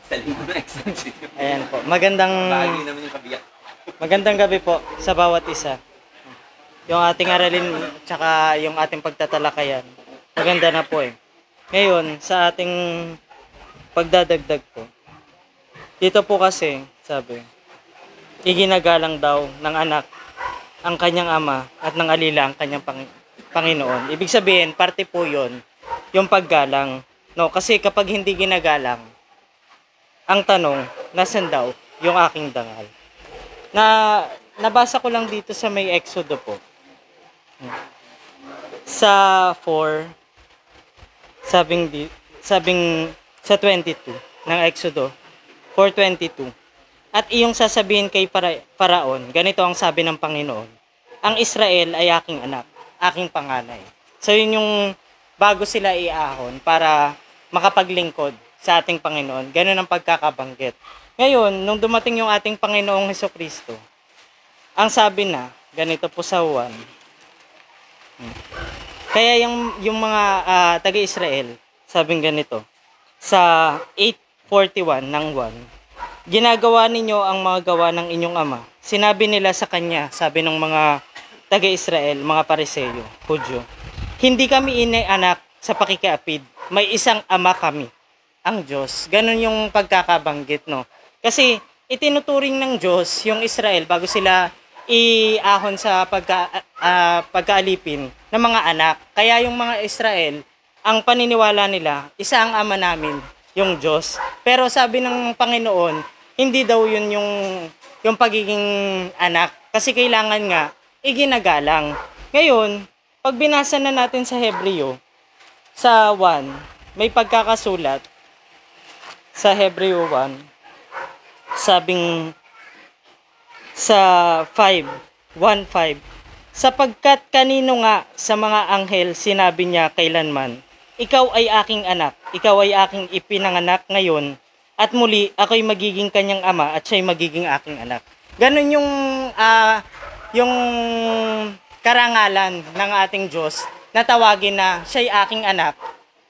Saling mo na extension. Ayan po. Bahagi naman yung kabiyak. Magandang gabi po sa bawat isa. Yung ating aralin tsaka yung ating pagtatalakayan. Maganda na po eh. Ngayon, sa ating pagdadagdag po. Dito po kasi, sabi, iginagalang daw ng anak ang kanyang ama at ng alila ang kanyang Panginoon. Ibig sabihin, parte po yun, yung paggalang. No, kasi kapag hindi ginagalang, ang tanong, nasan daw yung aking dangal? Nabasa ko lang dito sa may Exodo po. Sa 4, sabing sa 22 ng Exodo 4:22. At iyong sasabihin kay Paraon, ganito ang sabi ng Panginoon, ang Israel ay aking anak, aking panganay. So yun yung bago sila iahon para makapaglingkod sa ating Panginoon. Ganun ang pagkakabanggit. Ngayon, nung dumating yung ating Panginoong Hesukristo, ang sabi na, ganito po sa 1, kaya yung mga taga-Israel, sabing ganito, sa 8:41 ng 1, ginagawa ninyo ang mga gawa ng inyong ama. Sinabi nila sa kanya, sabi ng mga taga-Israel, mga Pariseyo, Hudyo, hindi kami anak sa pakikiapid, may isang ama kami, ang Diyos. Ganon yung pagkakabanggit, no? Kasi itinuturing ng Diyos yung Israel bago sila iahon sa pagkaalipin ng mga anak. Kaya yung mga Israel, ang paniniwala nila, isa ang ama namin, yung Diyos. Pero sabi ng Panginoon, hindi daw yun yung pagiging anak. Kasi kailangan nga, iginagalang. Ngayon, pag binasa na natin sa Hebreo, sa 1, may pagkakasulat, sa Hebreo 1, sabing sa 1:5, sapagkat kanino nga sa mga anghel sinabi niya kailanman, ikaw ay aking anak, ikaw ay aking ipinanganak ngayon, at muli ako'y magiging kanyang ama at siya'y magiging aking anak. Ganon yung karangalan ng ating Diyos na tawagin na siya'y aking anak,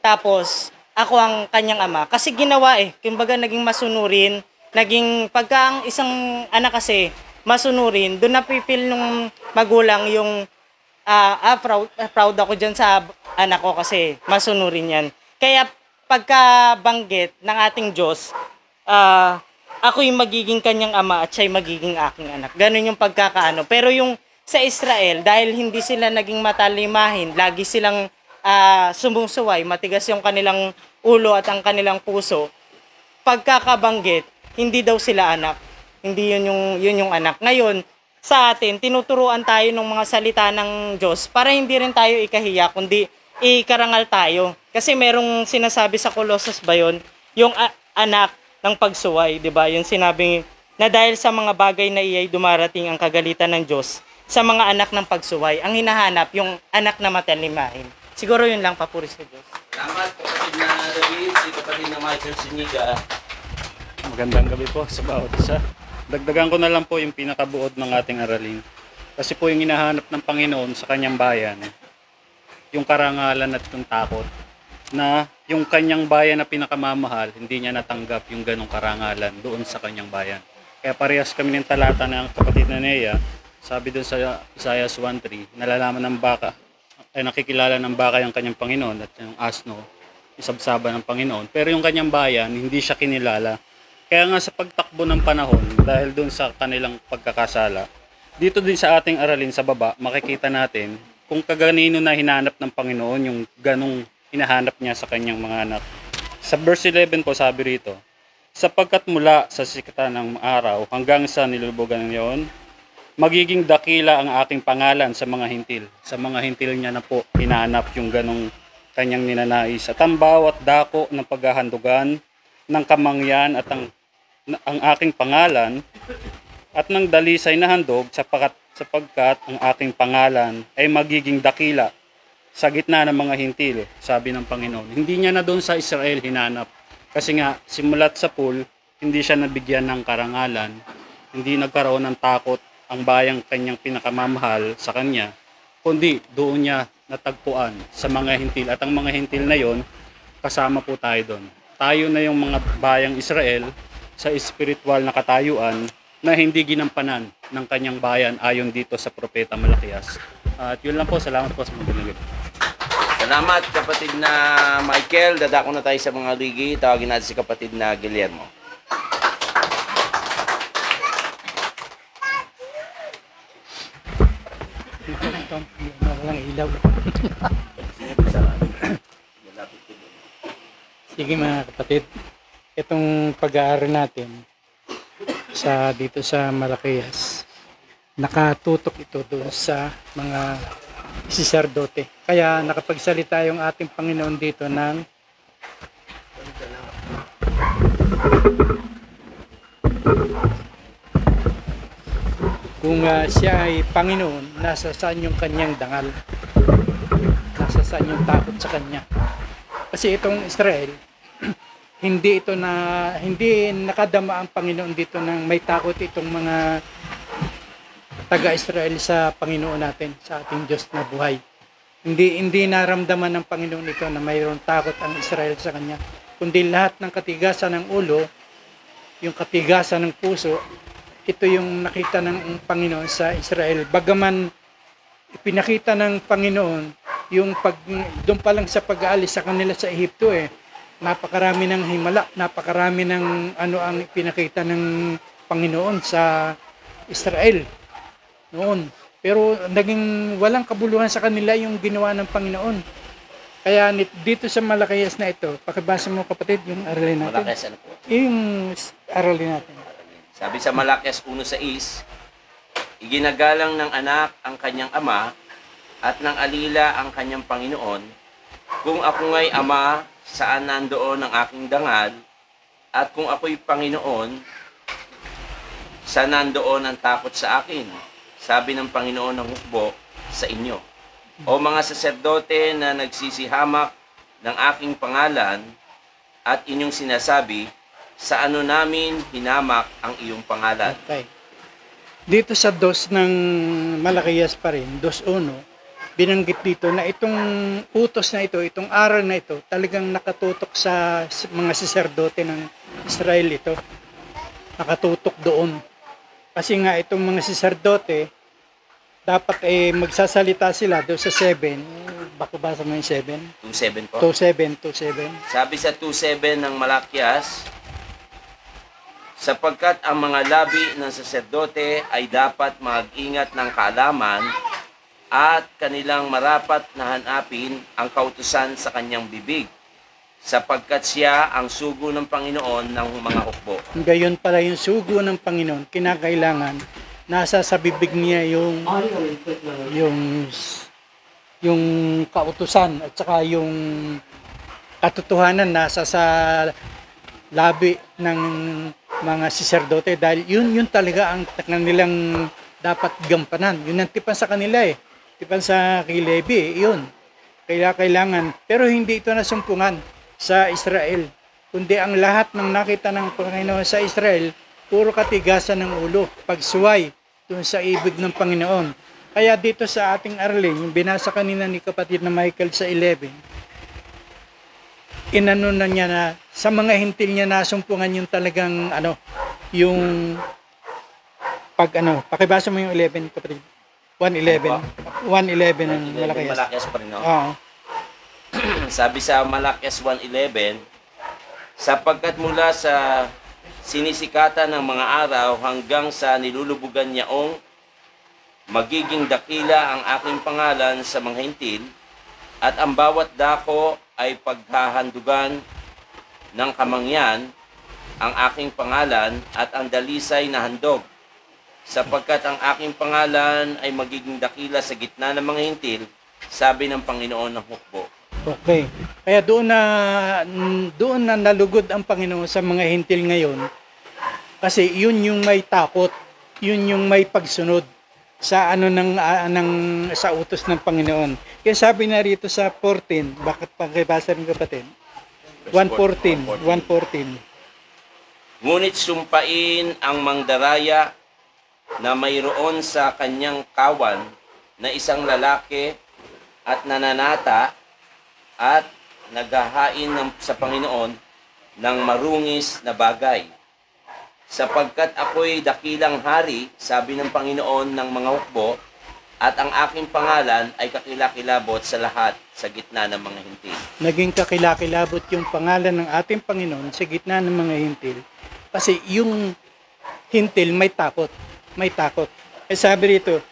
tapos ako ang kanyang ama. Kasi ginawa kumbaga naging masunurin, naging pagka ang isang anak kasi masunurin, doon napipil nung magulang yung proud ako dyan sa anak ko kasi masunurin yan. Kaya pagkabanggit ng ating Diyos, ako'y magiging kanyang ama at siya'y magiging aking anak. Ganun yung pagkakaano. Pero yung sa Israel, dahil hindi sila naging matalimahin, lagi silang sumusuway, matigas yung kanilang ulo at ang kanilang puso, pagkakabanggit, hindi daw sila anak. Hindi yun yung anak. Ngayon, sa atin, tinuturuan tayo ng mga salita ng Diyos para hindi rin tayo ikahiya, kundi ikarangal tayo. Kasi merong sinasabi sa Colossus ba yun? Yung anak ng pagsuway, di ba? Yung sinabing na dahil sa mga bagay na iyay dumarating ang kagalitan ng Diyos sa mga anak ng pagsuway. Ang hinahanap, yung anak na matalimahin. Siguro yun lang, papuri sa Diyos. Salamat, kapatid na David, si kapatid na Michael Siniga. Magandang gabi po sa bawat isa. Dagdagan ko na lang po yung pinakabuod ng ating aralin. Kasi po yung hinahanap ng Panginoon sa kanyang bayan, yung karangalan at yung takot, na yung kanyang bayan na pinakamamahal, hindi niya natanggap yung ganong karangalan doon sa kanyang bayan. Kaya parehas kami ng talata ng kapatid na Nea, sabi doon sa Isaiah 1:3, nalalaman ng baka, ay nakikilala ng baka yung kanyang Panginoon at yung asno, isabsaba ng Panginoon. Pero yung kanyang bayan, hindi siya kinilala. Kaya nga sa pagtakbo ng panahon, dahil doon sa kanilang pagkakasala, dito din sa ating aralin sa baba, makikita natin kung kaganino na hinanap ng Panginoon yung ganong hinahanap niya sa kanyang mga anak. Sa verse 11 po sabi rito, sapagkat mula sa sikata ng araw hanggang sa nilulubugan ngayon, magiging dakila ang aking pangalan sa mga hintil. Sa mga hintil niya na po hinahanap yung ganong kanyang ninanais. At ang bawat dako ng paghahandugan ng kamangyan at ang aking pangalan at ng dalisay na handog sapagkat ang aking pangalan ay magiging dakila sa gitna ng mga hintil, sabi ng Panginoon. Hindi niya na doon sa Israel hinanap. Kasi nga, simulat sa pool, hindi siya nabigyan ng karangalan, hindi nagkaroon ng takot ang bayang kanyang pinakamamahal sa kanya, kundi doon niya natagpuan sa mga hintil. At ang mga hintil na yon, kasama po tayo doon. tayo na yung mga bayang Israel sa espiritual na katayuan na hindi ginampanan ng kanyang bayan ayon dito sa Propeta Malakias. At yun lang po, salamat po sa mga. Salamat kapatid na Michael. Dadako na tayo sa mga ligi. Tawagin natin si kapatid na Guillermo. Walang ilaw. Sige mga kapatid, itong pag-aaral natin dito sa Malakias, nakatutok ito doon sa mga saserdote. Kaya nakapagsalita yung ating Panginoon dito ng kung siya ay Panginoon, nasa saan yung kanyang dangal? Nasa saan yung takot sa kanya? Kasi itong Israel, hindi nakadama ang Panginoon dito ng may takot itong mga taga-Israel sa Panginoon natin, sa ating Diyos na buhay. Hindi naramdaman ng Panginoon ito na mayroon takot ang Israel sa kanya, kundi lahat ng katigasan ng ulo, yung katigasan ng puso, ito yung nakita ng Panginoon sa Israel. Bagaman ipinakita ng Panginoon yung doon pa lang sa pag-aalis sa kanila sa Ehipto, napakarami ng himala, napakarami ng ang ipinakita ng Panginoon sa Israel noon. Pero naging walang kabuluhan sa kanila yung ginawa ng Panginoon. Kaya dito sa Malakias na ito, pakibasa mo kapatid yung aralin natin. Malakias ano po? Yung aralin natin. Sabi sa Malakias 1:6, iginagalang ng anak ang kanyang ama at ng alila ang kanyang Panginoon. Kung ako nga'y ama, saan nandoon ang aking dangal? At kung ako'y Panginoon, saan nandoon ang takot sa akin? Sabi ng Panginoon ng hukbo sa inyo. O mga saserdote na nagsisihamak ng aking pangalan at inyong sinasabi, sa ano namin hinamak ang iyong pangalan? Okay. Dito sa 2 ng Malakias pa rin, 2:1, binanggit dito na itong utos na ito, itong aral na ito, talagang nakatutok sa mga saserdote ng Israel ito. Nakatutok doon. Kasi nga itong mga saserdote, dapat magsasalita sila doon sa 7. Baka basa mo yung 7? 2:7 po. 2:7. Sabi sa 2:7 ng Malakias, sapagkat ang mga labi ng saserdote ay dapat mag-ingat ng kaalaman at kanilang marapat na hanapin ang kautusan sa kanyang bibig, sapagkat siya ang sugo ng Panginoon ng mga hukbo. Gayon pala yung sugo ng Panginoon, kinakailangan nasa sa bibig niya yung kautusan at saka yung katotohanan nasa sa labi ng mga saserdote, dahil yun talaga ang kanilang dapat gampanan. Yun ang tipan sa kanila tipan sa kay Levi, yun kailangan. Pero hindi ito nasumpungan sa Israel, kundi ang lahat ng nakita ng Panginoon sa Israel, puro katigasan ng ulo, pagsuway dun sa ibig ng Panginoon. Kaya dito sa ating aralin, yung binasa kanina ni kapatid na Michael sa 11, inano na niya na sa mga hintil niya nasumpungan yung talagang yung pakibasa mo yung 11 kapatid. 1:11 ng Malakias. Malakias pa rin, no? Oo. Sabi sa Malakias 1:11, sapagkat mula sa sinisikatan ng mga araw hanggang sa nilulubugan niyaong magiging dakila ang aking pangalan sa mga hintil, at ang bawat dako ay paghahandugan ng kamangyan ang aking pangalan at ang dalisay na handog, sapagkat ang aking pangalan ay magiging dakila sa gitna ng mga hintil, sabi ng Panginoon ng hukbo. Okay. Kaya doon na nalugod ang Panginoon sa mga hintil ngayon, kasi yun yung may takot, yun yung may pagsunod sa sa utos ng Panginoon. Kaya sabi na rito sa 14, bakit pakibasa rin kapatid? 1:14. Ngunit sumpain ang mangdaraya na mayroon sa kanyang kawan na isang lalaki at nananata at naghahain sa Panginoon, ng marungis na bagay. Sapagkat ako'y dakilang hari, sabi ng Panginoon ng mga hukbo, at ang aking pangalan ay kakilakilabot sa lahat sa gitna ng mga hintil. Naging kakilakilabot yung pangalan ng ating Panginoon sa gitna ng mga hintil. Kasi yung hintil may takot. May takot. Eh sabi rito,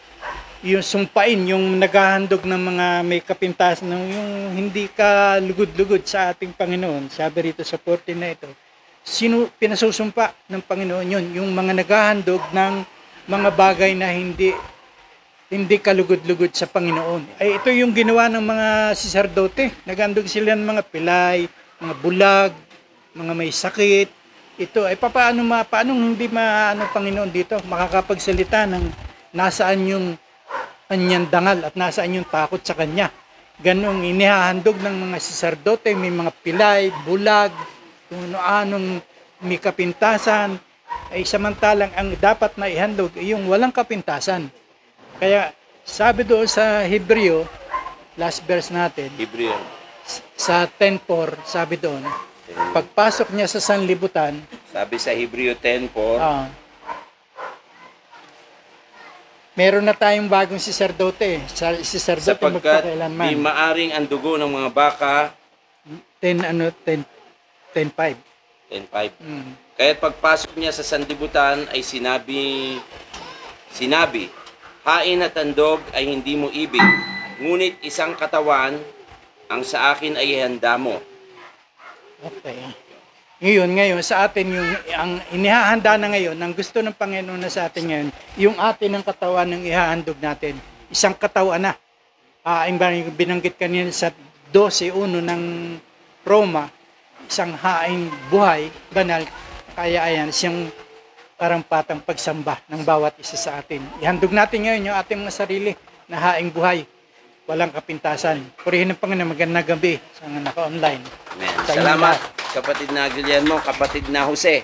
yung sumpain, yung naghahandog ng mga may kapintasan, yung hindi ka lugod-lugod sa ating Panginoon. Sabi rito sa 14 na ito, sino pinasusumpa ng Panginoon yun? Yung mga naghahandog ng mga bagay na hindi kalugod-lugod sa Panginoon. Ay ito yung ginawa ng mga saserdote. Naghandog sila ng mga pilay, mga bulag, mga may sakit. Ito ay paano hindi maano Panginoon dito makakapagsalita ng nasaan yung kanyang dangal at nasaan yung takot sa kanya. Ganong inihahandog ng mga saserdote, may mga pilay, bulag, kung ano-anong may kapintasan, ay samantalang ang dapat na ihandog ay yung walang kapintasan. Kaya sabi doon sa Hebreo, last verse natin, Hebreo. sa 10:4, sabi doon, pagpasok niya sa sanlibutan, Sabi sa Hebreo 10:4, meron na tayong bagong saserdote. Saserdote sapagkat di magpakailanman. maaring ang dugo ng mga baka, 10:5. 10:5. Kaya't pagpasok niya sa sanlibutan ay sinabi, hain at handog ay hindi mo ibig, ngunit isang katawan ang sa akin ay ihanda mo. Okay. Ngayon sa atin yung ang inihahanda na ngayon, ang gusto ng Panginoon na sa atin ngayon, yung atin ng katawan ng ihahandog natin, isang katawan na. Yung binanggit kanina sa 12:1 ng Roma, isang haing buhay, banal, kaya ayan, siyang karampatang pagsamba ng bawat isa sa atin. Ihandog natin ngayon yung ating mga sarili na haing buhay, walang kapintasan. Purihin ng Panginoon, magandang gabi sa mga naka-online. Amen. Sa inyo Salamat, lahat. kapatid na Guillermo, kapatid na Jose.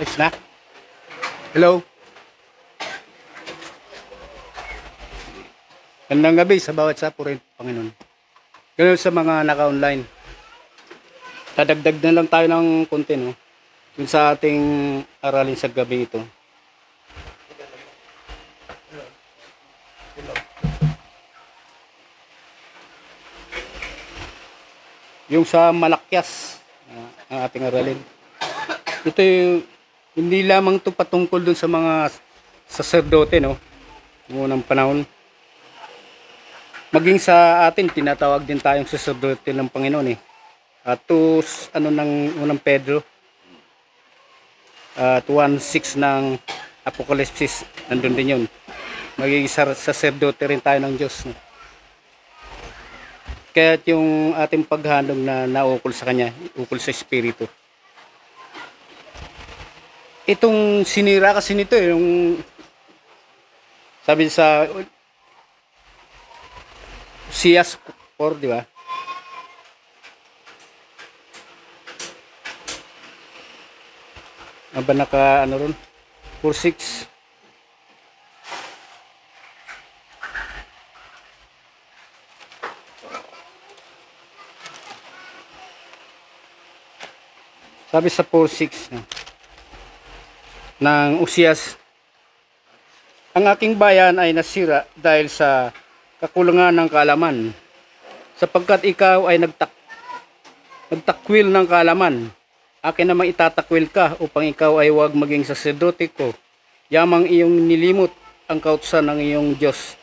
Next na. Hello. Gandang gabi sa bawat sa purin, Panginoon. Ganun sa mga naka-online. Dadagdag na lang tayo ng konti, no? Yung sa ating aralin sa gabi ito. Yung sa Malakyas, ang ating aralin. Ito yung, hindi lamang ito patungkol dun sa mga saserdote, no? Yung unang panahon. Maging sa atin, tinatawag din tayong saserdote ng Panginoon, eh. At ng unang Pedro, at 1:6 ng Apokalipsis, nandun din yun. Maging saserdote rin tayo ng Diyos, no? Kaya yung ating paghandog na naukol sa Kanya, ukol sa Espiritu. Itong sinira kasi nito, yung sabi sa Siyas 4, di ba? Aba naka ano ron? 4:6. Sabi sa 4:6 ng Uzias, ang aking bayan ay nasira dahil sa kakulangan ng kaalaman, sapagkat ikaw ay nagtakwil ng kaalaman. Akin namang itatakwil ka upang ikaw ay huwag maging saserdote ko. Yamang iyong nilimot ang kautusan ng iyong Diyos.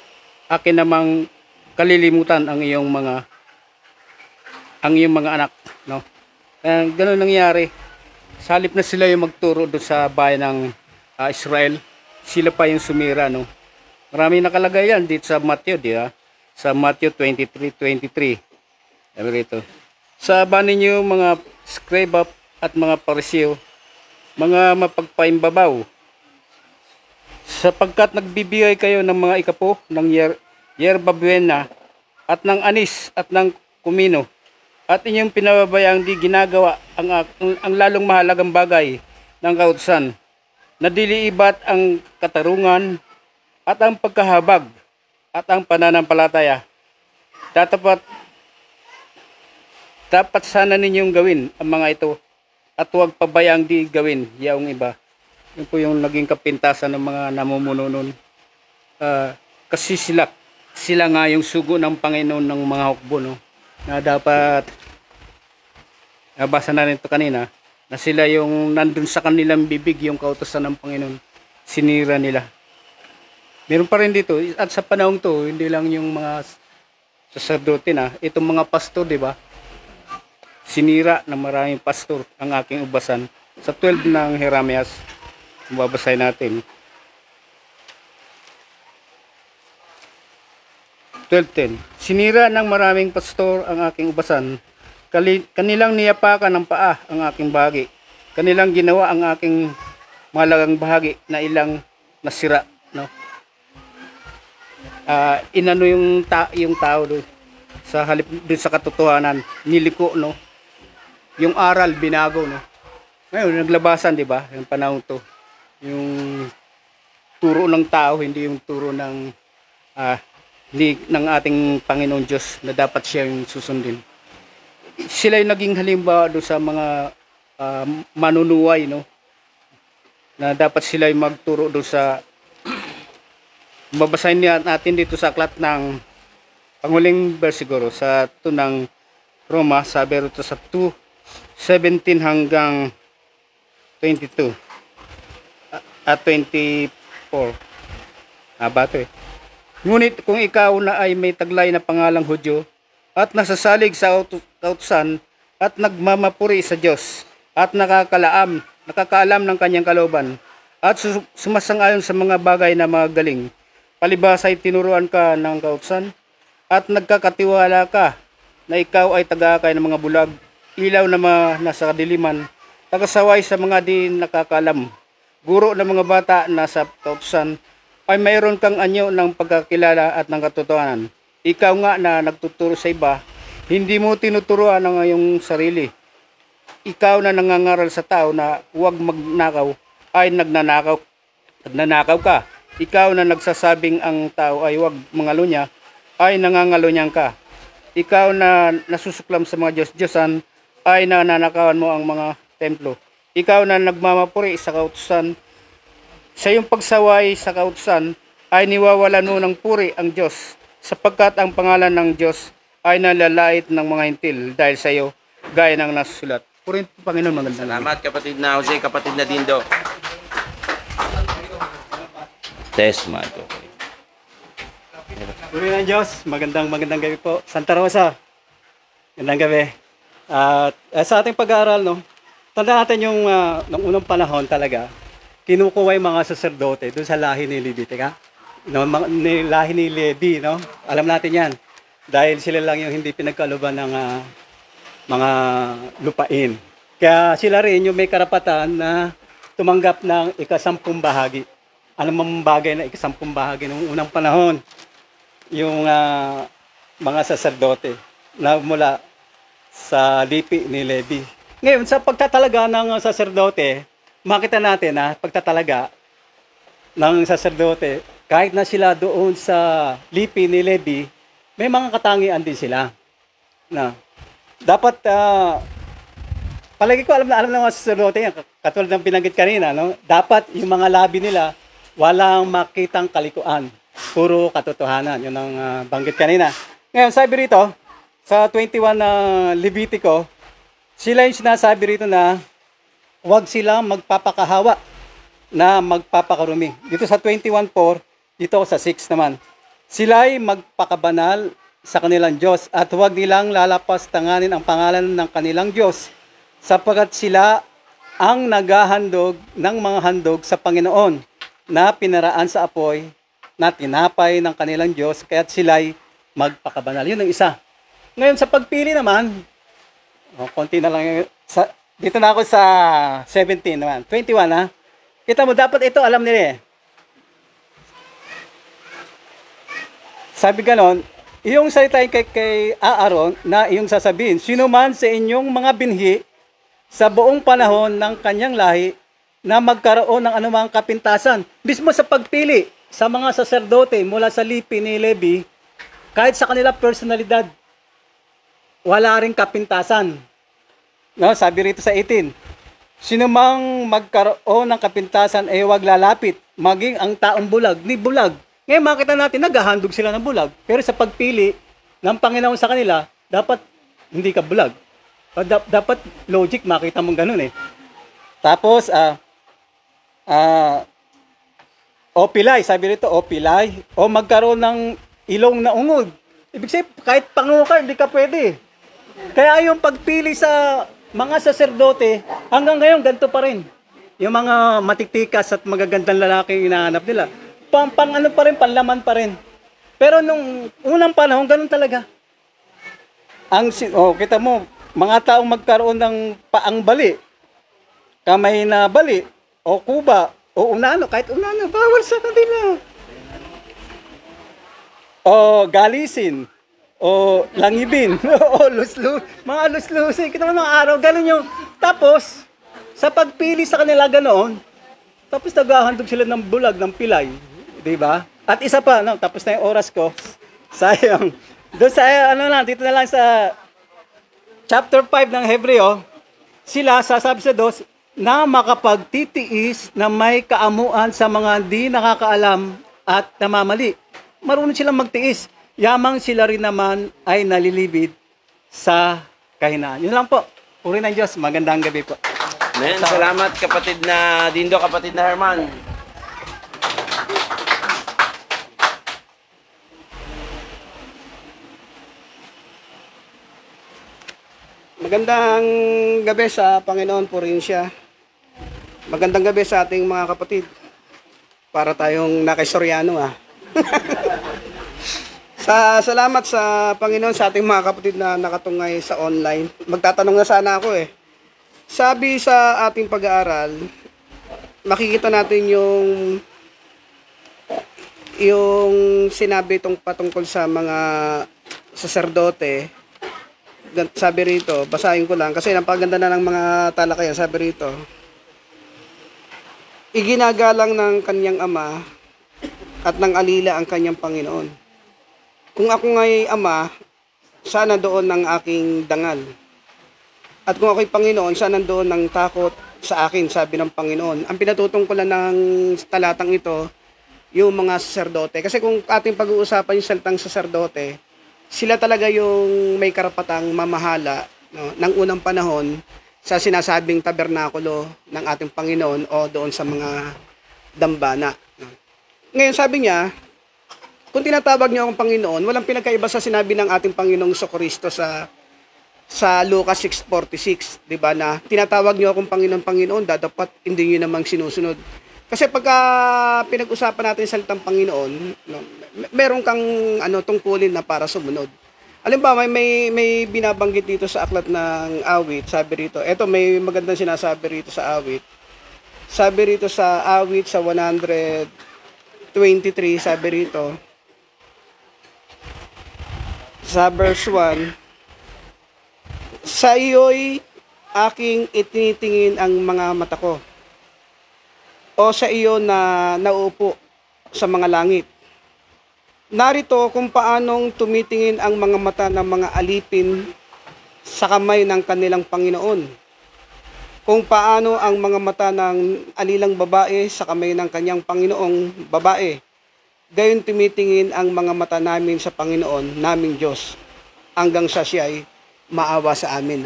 Akin namang kalilimutan ang iyong mga anak, no? Ganun nangyari. Sa halip na sila yung magturo doon sa bayan ng Israel, sila pa yung sumira, no? Maraming nakalagay yan dito sa Matthew, di ba? Sa Matthew 23:23. Sabi rito, sa banin niyo mga scribe at mga pariseo, mga mapagpaimbabaw, sapagkat nagbibigay kayo ng mga ikapo ng yerba buena at ng anis at ng kumino, at inyong pinababayang di ginagawa ang lalong mahalagang bagay ng kautusan, na diliibat ang katarungan at ang pagkahabag at ang pananampalataya. Dapat sana ninyong gawin ang mga ito at huwag pabayang di gawin yaong iba. Yun po yung naging kapintasan ng mga namumuno nun. Kasi sila nga yung sugo ng Panginoon ng mga hukbo, no? Na dapat, nabasa na rin ito kanina, na sila yung nandun sa kanilang bibig yung kautosan ng Panginoon. Sinira nila. Meron pa rin dito, at sa panahong to, hindi lang yung mga saserdote na, itong mga pastor, di ba? Sinira ng maraming pastor ang aking ubasan. Sa 12 ng Jeremias, babasahin natin. 12:10. Sinira ng maraming pastor ang aking ubasan. Kanilang niyapakan ng paa ang aking bahagi. Kanilang ginawa ang aking malagang bahagi na ilang nasira, no? Inano yung tao do sa halip doon sa katotohanan, niliko, no? Yung aral binago, no? Ngayon naglabasan, di ba? Yung panahon to. Yung turo ng tao, hindi yung turo ng ng ating Panginoon Diyos na dapat siya yung susundin. Sila yung naging halimbawa do sa mga manunuway, no? Na dapat sila yung magturo do sa babasahin natin dito sa aklat ng panguling versikulo sa 2 ng Roma, sabi rito sa 2:17 hanggang 22 at 24. Bato eh. Ngunit kung ikaw na ay may taglay na pangalang Hudyo at nasasalig sa kautusan at nagmamapuri sa Diyos at nakakaalam ng kanyang kalooban at sumasang-ayon sa mga bagay na magaling, palibhas ay tinuruan ka ng kautusan at nagkakatiwala ka na ikaw ay tagaakay ng mga bulag, ilaw na nasa kadiliman, tagasaway sa mga di nakakaalam, guro ng mga bata na sa kautusan, ay mayroon kang anyo ng pagkakilala at ng katotohanan. Ikaw nga na nagtuturo sa iba, hindi mo tinuturuan ang iyong sarili. Ikaw na nangangaral sa tao na huwag magnakaw, ay nagnanakaw ka. Ikaw na nagsasabing ang tao ay huwag mangalunya, ay nangangalunyan ka. Ikaw na nasusuklam sa mga Diyos-Diyosan, ay nananakawan mo ang mga templo. Ikaw na nagmamapuri sa kautusan, sa iyong pagsaway sa kautusan ay niwawalan mo ng puri ang Diyos, sapagkat ang pangalan ng Diyos ay nalalait ng mga hintil dahil sa iyo, gaya ng nasusulat. Purin po, Panginoon, magandang gabi. Salamat kapatid na Jose, kapatid na Dindo. Test mic, okay. Purin ng Diyos, magandang gabi po. Santa Rosa, magandang gabi. At sa ating pag-aaral, no, tanda natin yung nung unang panahon talaga, kinukuha yung mga saserdote doon sa lahi ni Levi, no, lahi ni Levi, no? Alam natin yan. Dahil sila lang yung hindi pinagkaluban ng mga lupain. Kaya sila rin yung may karapatan na tumanggap ng ika-10 bahagi. Anong bagay na ika-10 bahagi noong unang panahon? Yung mga saserdote na mula sa lipi ni Levi. Ngayon, sa pagtatalaga ng saserdote, makita natin na pagtatalaga ng saserdote, kahit na sila doon sa lipi ni Levi, may mga katangian din sila. Na dapat, palagi ko alam ng mga saserdote, katulad ng binanggit kanina, no? Dapat yung mga labi nila, walang makitang kalikuan. Puro katotohanan. Yun ang banggit kanina. Ngayon, sabi rito, sa 21 na Levitico, sila yung sinasabi rito na huwag silang magpapakahawa na magpapakarumi. Dito sa 21:4, dito sa 6 naman. Sila'y magpakabanal sa kanilang Diyos at huwag nilang lalapastanganin ang pangalan ng kanilang Diyos sapagkat sila ang naghahandog ng mga handog sa Panginoon na pinaraan sa apoy na tinapay ng kanilang Diyos kaya't sila'y magpakabanal. Yun ang isa. Ngayon sa pagpili naman, konti na lang dito na ako sa 17 naman. 21 ha. Kita mo, dapat ito alam nila eh. Sabi ganon, iyong salita kay Aaron na iyong sasabihin, sino man sa inyong mga binhi sa buong panahon ng kanyang lahi na magkaroon ng anumang kapintasan. Mismo sa pagpili sa mga saserdote mula sa lipi ni Levi, kahit sa kanila personalidad, wala ring kapintasan. No, sabi rito sa 18, sino mang magkaroon ng kapintasan ay huwag lalapit, maging ang taong bulag, ni bulag. Ngayon makita natin, naghahandog sila ng bulag. Pero sa pagpili ng Panginoon sa kanila, dapat hindi ka bulag. O, dapat logic, makita mong ganun eh. Tapos, o pilay, sabi rito, o pilay, o magkaroon ng ilong na ungod. Ibig sabihin, kahit pangulo ka, hindi ka pwede. Kaya yung pagpili sa mga saserdote, hanggang ngayon, ganito pa rin. Yung mga matiktikas at magagandang lalaki yung hinahanap nila. Ano pa rin, panlaman pa rin. Pero nung unang panahon, ganun talaga. Kita mo, mga taong magkaroon ng paang bali, kamay na bali, o kuba, o unano, kahit unano, bawal sa kanila. O galisin, o langibin, o mga luslusin. Kita mo ng araw, ganun yung. Tapos, sa pagpili sa kanila ganoon, tapos naghahandog sila ng bulag, ng pilay. Di ba? At isa pa, no, tapos na yung oras ko. Sayang. Doon sa, dito na lang sa chapter 5 ng Hebreo, sila, sasabi sa dos, na makapagtitiis na may kaamuan sa mga di nakakaalam at namamali. Marunong silang magtiis. Yamang sila rin naman ay nalilibid sa kahinaan. Yun lang po. Puri ng Diyos. Magandang gabi po. Amen. Salamat kapatid na Dindo, kapatid na Herman. Magandang gabi sa Panginoon, purihin siya. Magandang gabi sa ating mga kapatid. Para tayong nakaistoryano Salamat sa Panginoon sa ating mga kapatid na nakatungay sa online. Magtatanong na sana ako Sabi sa ating pag-aaral, makikita natin yung sinabi itong patungkol sa mga saserdote. Sabi rito, basahin ko lang kasi napaganda na ng mga talakayan. Sabi rito, iginagalang ng kanyang ama at ng alila ang kanyang Panginoon. Kung ako ngay ama, sana doon ng aking dangal. At kung ako'y Panginoon, sana doon ng takot sa akin, sabi ng Panginoon. Ang pinatutungkulan ng talatang ito, yung mga saserdote. Kasi kung ating pag-uusapan yung salitang saserdote, sila talaga yung may karapatang mamahala ng unang panahon sa sinasabing tabernakulo ng ating Panginoon o doon sa mga dambana. Ngayon sabi niya, kung tinatawag niyo akong Panginoon, walang pinagkaiba sa sinabi ng ating Panginoong Jesucristo sa Lucas 6:46, 'di ba, na tinatawag niyo akong Panginoon, dapat hindi niyo namang sinusunod. Kasi pagka pinag-usapan natin sa salitang Panginoon, meron kang tungkulin na para sumunod. Halimbawa, may binabanggit dito sa aklat ng awit, sabi rito. Ito may magandang sinasabi rito sa awit. Sabi rito sa awit sa 123, sabi rito sa verse 1, sa iyo'y aking itinitingin ang mga mata ko, o sa iyo na nauupo sa mga langit. Narito kung paanong tumitingin ang mga mata ng mga alipin sa kamay ng kanilang Panginoon. Kung paano ang mga mata ng alilang babae sa kamay ng kanyang Panginoong babae. Gayon tumitingin ang mga mata namin sa Panginoon, naming Diyos, hanggang sa siya'y maawa sa amin.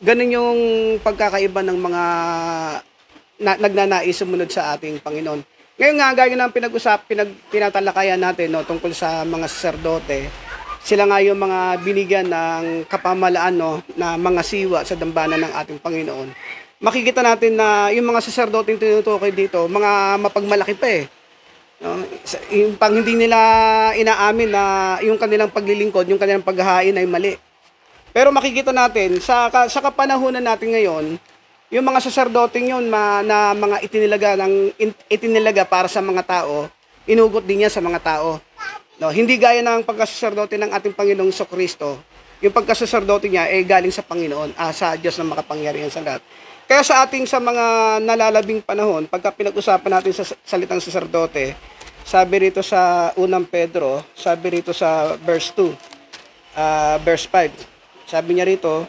Ganun yung pagkakaiba ng mga nagnanais sumunod sa ating Panginoon. Ngayon nga, gaya ng pinatalakayan natin tungkol sa mga saserdote, sila nga yung mga binigyan ng kapamalaan na mga siwa sa dambana ng ating Panginoon. Makikita natin na yung mga saserdote yung tinutukoy dito, mga mapagmalaki pa yung pang hindi nila inaamin na yung kanilang paglilingkod, yung kanilang paghahain ay mali. Pero makikita natin, sa kapanahunan natin ngayon, yung mga saserdoteng yun na mga itinilaga para sa mga tao, inugot din niya sa mga tao. Hindi gaya ng pagkasaserdote ng ating Panginoong Jesucristo, yung pagkasaserdote niya ay galing sa Panginoon, sa Diyos na makapangyarihan sa lahat. Kaya sa mga nalalabing panahon, pagka pinag-usapan natin sa salitang saserdote, Sabi rito sa unang Pedro, sabi rito sa verse 2, verse 5. Sabi niya rito,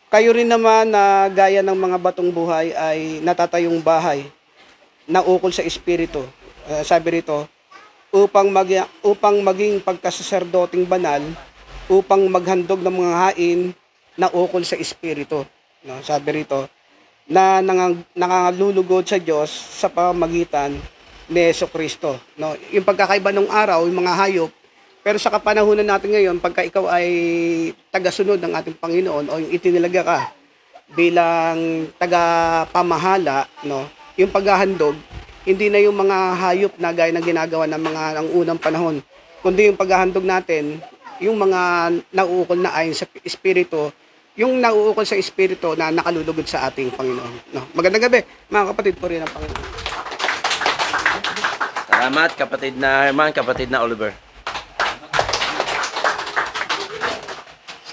kayo rin naman na gaya ng mga batong buhay ay natatayong bahay na ukol sa Espiritu. Sabi rito, upang maging pagkasaserdoting banal, upang maghandog ng mga hain na ukol sa Espiritu. No, sabi rito, na nangalulugod sa Diyos sa pamamagitan ni Jesucristo. No, yung pagkakaiba ng araw, yung mga hayop, pero sa kapanahunan natin ngayon, pagka ikaw ay tagasunod ng ating Panginoon o yung itinilaga ka bilang tagapamahala, no, yung paghahandog, hindi na yung mga hayop na gaya ng ginagawa ng mga ng unang panahon, kundi yung paghahandog natin, yung mga nauukol na ayon sa Espiritu, yung nauukol sa Espiritu na nakalulugod sa ating Panginoon. No, magandang gabi, mga kapatid po rin ng Panginoon. Salamat, kapatid na Herman, kapatid na Oliver.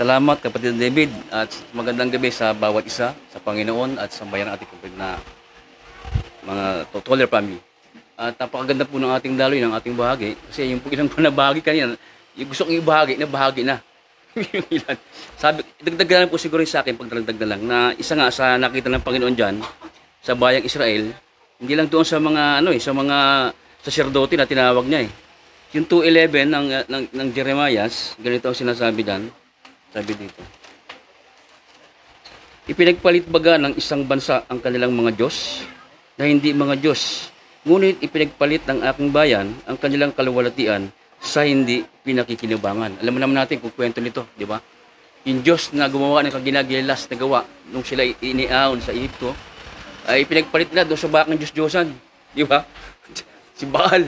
Salamat kapatid David at magandang gabi sa bawat isa, sa Panginoon at sa bayan ng ating kapatid na mga Toller family. At napakaganda po ng ating daloy, ng ating bahagi. Kasi yung ilang pa na bahagi kanina, yung gusto kong ibahagi, na bahagi na. Yung ilan. Sabi, dagdag na po siguro sa akin, pagdagdag na lang, na isa nga sa nakita ng Panginoon dyan, sa bayang Israel, hindi lang doon sa mga, sa mga saserdote na tinawag niya eh. Yung 2:11 ng Jeremiah, ganito ang sinasabi dyan. Sabi dito, ipinagpalit baga ng isang bansa ang kanilang mga Diyos na hindi mga Diyos, ngunit ipinagpalit ng aking bayan ang kanilang kaluwalhatian sa hindi pinakikinabangan. Alam mo naman natin kung kwento nito, di ba? Yung Diyos na gumawa ng kaginagilas na gawa nung sila iniaon sa Egypto, ay pinagpalit nila doon sa bakang Diyos-Diyosan, di ba? Si Baal.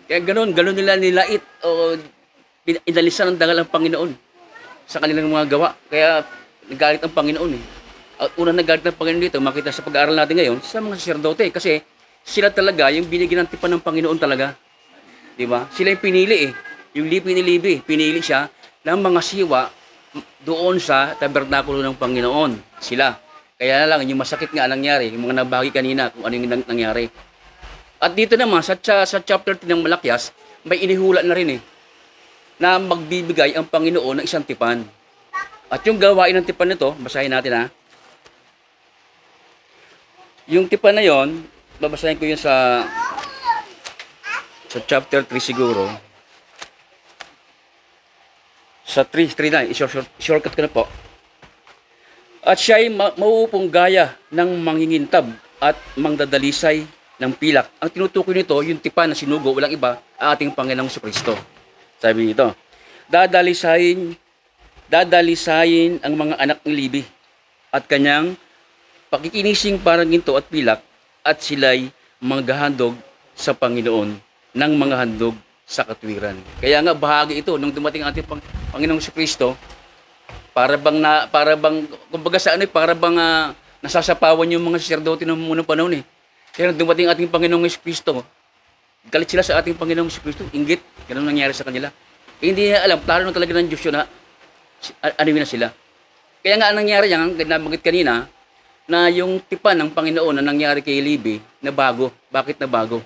Kaya ganun nila nilait o inalisan ng dangal ang Panginoon sa kanilang mga gawa. Kaya nagalit ang Panginoon eh. At unang nagalit ng Panginoon dito, makita sa pag-aaral natin ngayon, sa mga saserdote. Kasi sila talaga, yung binigyan ng tipan ng Panginoon talaga. Diba? Sila yung pinili eh. Yung lipi ni Levi, pinili siya ng mga siwa doon sa tabernakulo ng Panginoon. Sila. Kaya na lang, yung masakit nga nangyari, yung mga nabagi kanina, kung ano yung nangyari. At dito naman, sa chapter 3 ng Malakyas, may inihula na rin eh, na magbibigay ang Panginoon ng isang tipan. At yung gawain ng tipan nito, basahin natin ha. Yung tipan na yon, babasahin ko yun sa chapter 3 siguro. Sa 3 na, shortcut ko na po. At siya'y mauupong gaya ng mangingintab at mangdadalisay ng pilak. Ang tinutukoy nito, yung tipan na sinugo, walang iba, ang ating Panginoong Jesucristo. Sabi nito, dadalisayin ang mga anak ng Levi at kanyang pakikinising parang ginto at pilak at sila'y maghahandog sa Panginoon ng mga handog sa katwiran. Kaya nga bahagi ito nung dumating ang ating Panginoong Jesucristo, para bang kumbaga sa nasasapawan yung mga saserdote ng munang panahon eh. Kaya nung dumating ating Panginoong Jesucristo, galit sila sa ating Panginoong Jesucristo, inggit, ganun nangyari sa kanila. Hindi niya alam, plano talaga ng Diyos yun na ano na sila. Kaya nga ang nangyari yan, nabanggit kanina, na yung tipan ng Panginoon na nangyari kay Levi, na bago. Bakit na bago?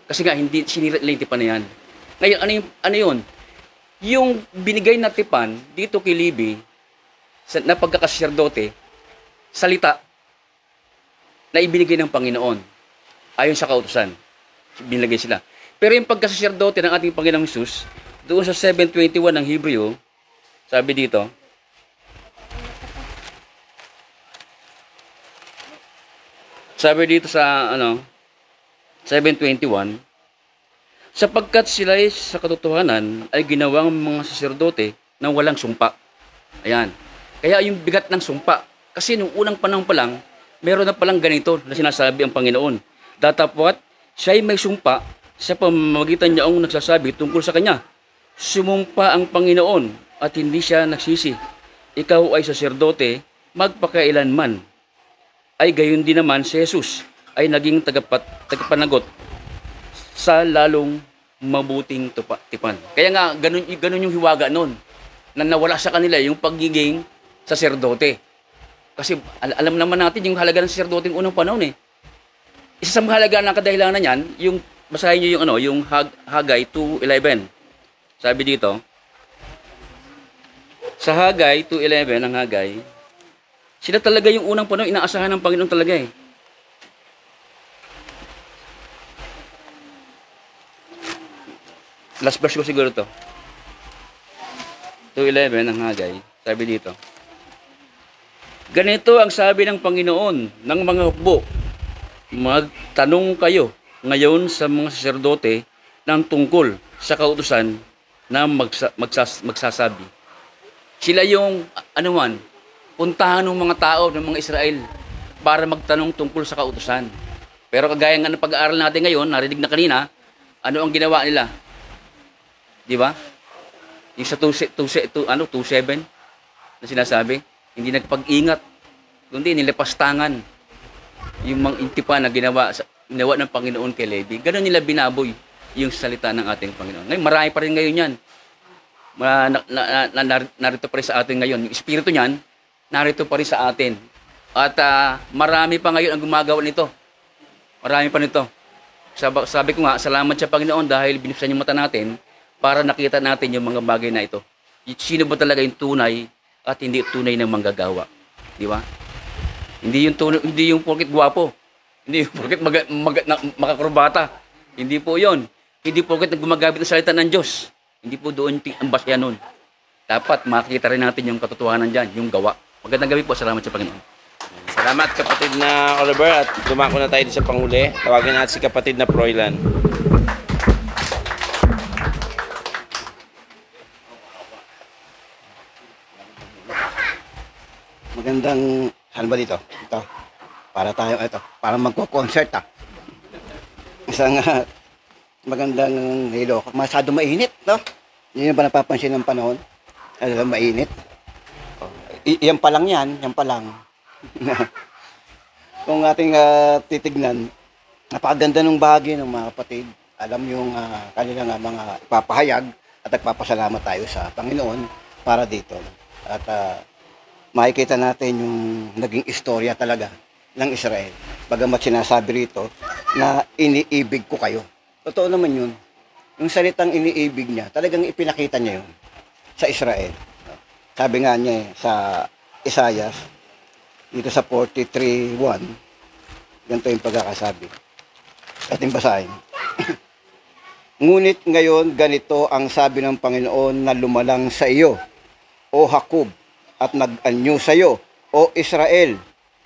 Kasi nga, hindi sinira nila yung tipan na yan. Ngayon, ano yun? Yung binigay na tipan dito kay Levi, na pagkakasaserdote, salita na ibinigay ng Panginoon, ayon sa kautusan. Binigay sila. Pero yung pagkasaserdote ng ating Panginoong Hesus, doon sa 7:21 ng Hebreo, sabi dito, sa 7:21, sapagkat sila sa katotohanan ay ginawang mga saserdote na walang sumpa. Ayan. Kaya yung bigat ng sumpa, kasi nung unang panahon pa lang, meron na palang ganito na sinasabi ang Panginoon. Datapwat, siya'y may sumpa sa pamamagitan niya ang nagsasabi tungkol sa kanya. Sumumpa ang Panginoon at hindi siya nagsisi. Ikaw ay saserdote magpakailanman. Ay gayon din naman si Jesus ay naging tagapanagot sa lalong mabuting tipan. Kaya nga, ganun yung hiwaga noon. Na nawala sa kanila yung pagiging saserdote. Kasi alam naman natin yung halaga ng saserdote ng unang panahon eh. Isa sa mahalaga ng kadahilanan niyan, yung basahin niyo yung yung Hagay 2:11. Sabi dito, sa Hagay 2:11 ng Hagay, sila talaga yung unang panahon inaasahan ng Panginoon talaga eh. Last verse ko siguro to. 2:11 ng Hagay. Sabi dito, ganito ang sabi ng Panginoon ng mga hukbo. Magtanong kayo ngayon sa mga saserdote ng tungkol sa kautusan na magsasabi. Sila yung, puntahan ng mga tao, ng mga Israel para magtanong tungkol sa kautusan. Pero kagaya nga ng pag-aaral natin ngayon, narinig na kanina, ano ang ginawa nila? Di ba? Yung sa 27 na sinasabi, hindi nagpag-ingat, kundi nilapastangan yung mga intipa na ginawa ng Panginoon kay Levi. Ganon nila binaboy yung salita ng ating Panginoon. Ngayon, marami pa rin ngayon yan. Narito pa rin sa atin ngayon. Yung espiritu niyan, narito pa rin sa atin. At marami pa ngayon ang gumagawa nito. Marami pa nito. Sabi ko nga, salamat sa Panginoon dahil binuksan yung mata natin para nakita natin yung mga bagay na ito. Sino ba talaga yung tunay at hindi tunay na manggagawa? Di ba? Hindi yung porket gwapo. Hindi yung porket makakurbata. Hindi po yon. Hindi porket gumagamit ng salita ng Diyos. Hindi po doon ang basya nun. Dapat makita rin natin yung katotohanan dyan, yung gawa. Magandang gabi po. Salamat sa Panginoon. Salamat kapatid na Oliver at dumako na tayo sa panghuli. Tawagin natin si kapatid na Froilan. Magandang, saan ba dito? Ito. Para magko-concert Isang magandang hilo. Masyado mainit, no? Hindi ba napapansin ng panahon? Mainit. Yan pa lang yan pa lang. Kung ating titignan, napakaganda ng bahagi ng mga kapatid. Alam yung kanilang mga ipapahayag at nagpapasalamat tayo sa Panginoon para dito. At makikita natin yung naging istorya talaga ng Israel. Bagamat sinasabi rito na iniibig ko kayo. Totoo naman yun. Yung salitang iniibig niya, talagang ipinakita niya yun sa Israel. Sabi nga niya sa Isaiah, dito sa 43:1, ganito yung pagkakasabi. Ating basahin. Ngunit ngayon, ganito ang sabi ng Panginoon na lumalang sa iyo, O Jacob, at nag-anyo sa iyo, O Israel,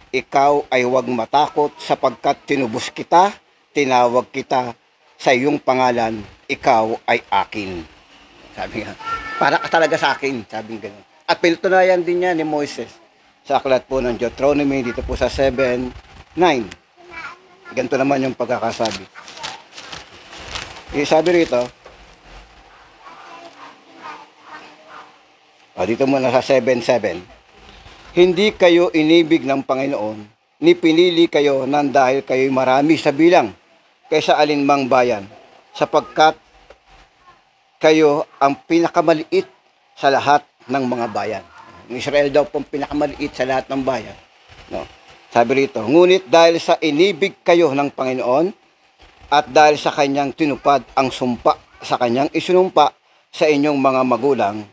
ikaw ay huwag matakot sapagkat tinubos kita, tinawag kita sa iyong pangalan, ikaw ay akin. Sabi nga, para ka talaga sa akin, sabi nga. At pinatunayan din niya ni Moises sa aklat po ng Deuteronomy, dito po sa 7:9. Ganito naman yung pagkakasabi. Sabi rito, dito muna sa 7:7. Hindi kayo inibig ng Panginoon, ni pinili kayo nang dahil kayo'y marami sa bilang kaysa alinmang bayan, sapagkat kayo ang pinakamaliit sa lahat ng mga bayan. Ang Israel daw pong pinakamaliit sa lahat ng bayan. No? Sabi rito, ngunit dahil sa inibig kayo ng Panginoon at dahil sa kanyang tinupad ang sumpa sa kanyang isinumpa sa inyong mga magulang,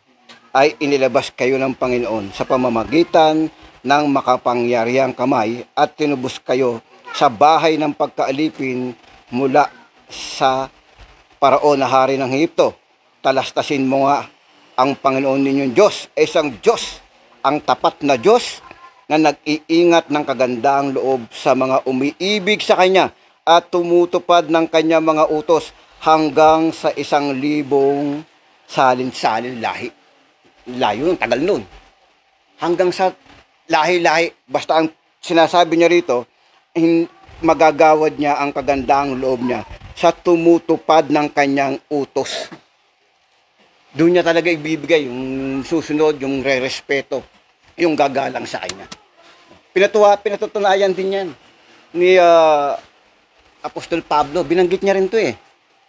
ay inilabas kayo ng Panginoon sa pamamagitan ng makapangyarihang kamay at tinubos kayo sa bahay ng pagkaalipin mula sa Paraon na hari ng Ehipto. Talastasin mo nga ang Panginoon ninyong Diyos, isang Diyos, ang tapat na Diyos na nag-iingat ng kagandaang loob sa mga umiibig sa Kanya at tumutupad ng Kanya mga utos hanggang sa 1,000 salin-salin lahi. Layo nun, tagal nun. Hanggang sa lahi-lahi, basta ang sinasabi niya rito, magagawad niya ang kagandaang loob niya sa tumutupad ng kanyang utos. Doon niya talaga ibibigay yung susunod, yung re-respeto, yung gagalang sa kanya. Pinatutunayan din yan ni Apostol Pablo. Binanggit niya rin to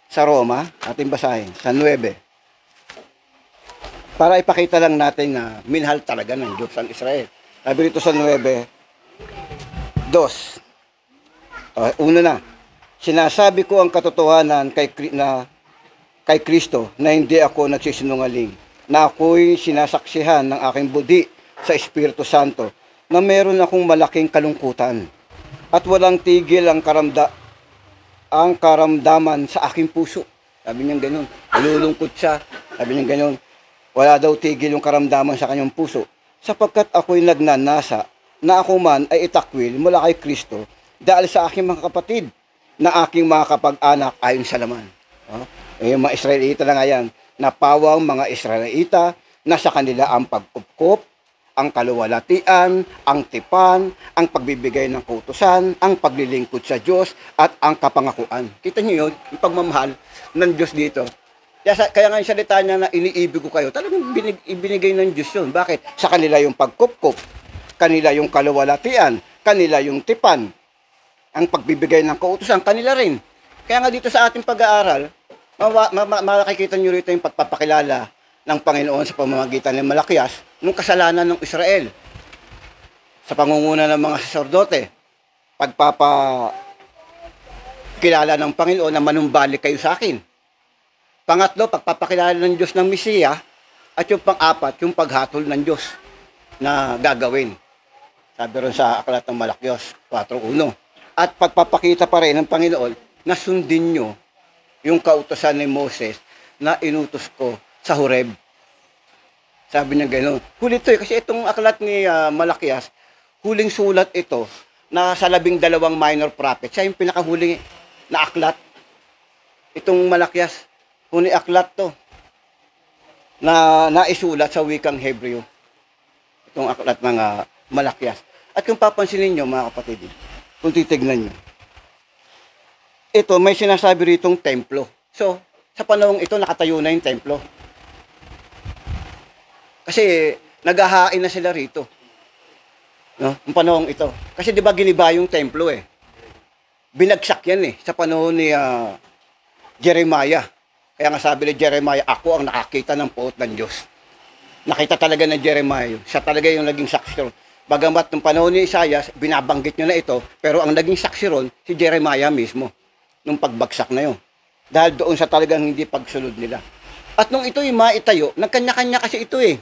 sa Roma, ating basahin, sa 9. Para ipakita lang natin na minahal talaga ng Diyos ang Israel. Sabi rito sa 9:2. Uno na. Sinasabi ko ang katotohanan kay Kristo na hindi ako nagsisinungaling, na ako'y sinasaksihan ng aking budi sa Espiritu Santo na meron akong malaking kalungkutan at walang tigil ang karamdaman sa aking puso. Sabi niya gano'n. Nalulungkot siya. Sabi niya gano'n. Wala daw tigil yung karamdaman sa kanyang puso. Sapagkat ako'y nagnanasa na ako man ay itakwil mula kay Kristo dahil sa aking mga kapatid na aking mga kapag-anak ayon sa laman. Yung mga Israelita na nga yan. Napawang mga Israelita na sa kanila ang pag-upkop, ang kaluwalhatian, ang tipan, ang pagbibigay ng kautusan, ang paglilingkod sa Diyos, at ang kapangakuan. Kita niyo yun, yung pagmamahal ng Diyos dito. Kaya nga yung salita niya na iniibig ko kayo, talagang ibinigay ng Diyos yun. Bakit? Sa kanila yung pagkupkop, kanila yung kaluwalhatian, kanila yung tipan, ang pagbibigay ng kautusan, kanila rin. Kaya nga dito sa ating pag-aaral, makikita nyo rito yung pagpapakilala ng Panginoon sa pamamagitan ng Malakias nung kasalanan ng Israel. Sa pangunguna ng mga saserdote, pagpapakilala ng Panginoon na manumbalik kayo sa akin. Pangatlo, pagpapakilala ng Diyos ng Mesiya. At yung pang-apat, yung paghatol ng Diyos na gagawin. Sabi rin sa aklat ng Malakias 4:1. At pagpapakita pa rin ng Panginoon na sundin nyo yung kautosan ni Moses na inutos ko sa Horeb. Sabi niya gano'n. Huli ito kasi itong aklat ni Malakias, huling sulat ito na sa 12 minor prophets. Siya yung pinakahuling na aklat. Itong Malakias, huling aklat to na naisulat sa wikang Hebreo. Itong aklat ng Malakias. At kung papansinin nyo mga kapatid, kung titignan nyo, ito may sinasabi ritong templo. So, sa panahong ito nakatayo na yung templo. Kasi naghahain na sila rito. No? Yung panahong ito. Kasi 'di ba giniba yung templo eh. Binagsak yan eh sa panahon ni Jeremiah. Kaya nga sabi ni Jeremiah, ako ang nakakita ng puot ng Diyos. Nakita talaga ng Jeremiah. Siya talaga yung naging saksi ron. Bagamat ng panahon ni Isaiah, binabanggit nyo na ito, pero ang naging saksi ron, si Jeremiah mismo. Nung pagbagsak na yun. Dahil doon sa talagang hindi pagsunod nila. At nung ito'y maitayo, nagkanya-kanya kasi ito eh.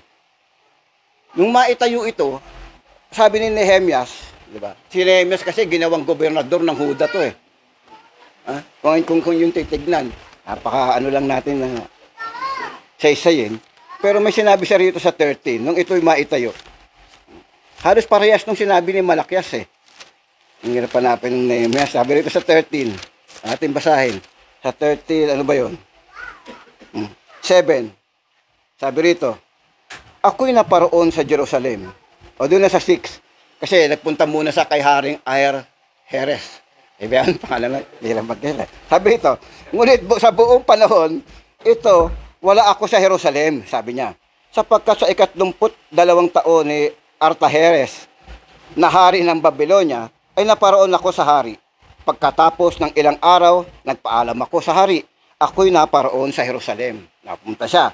Nung maitayo ito, sabi ni Nehemias, di ba? Si Nehemias kasi ginawang gobernador ng Huda to eh. Kung yung titignan, ano lang natin na saysayin. Pero may sinabi siya rito sa 13, nung ito'y maitayo. Halos parehas nung sinabi ni Malakias eh. Ang hirap hanapin ng Nehemias. Sabi rito sa 13, ating basahin. Sa 13, ano ba yun? 7. Sabi rito, ako'y naparoon sa Jerusalem. O doon na sa 6. Kasi nagpunta muna sa kay Haring Heres. Yan, pangalan na, bilang magkailan. Sabi rito, ngunit sa buong panahon, ito, wala ako sa Jerusalem, sabi niya. Sapagkat sa 32 taon ni Artaheres, na hari ng Babylonia, ay naparoon ako sa hari. Pagkatapos ng ilang araw, nagpaalam ako sa hari. Ako'y naparoon sa Jerusalem. Napunta siya.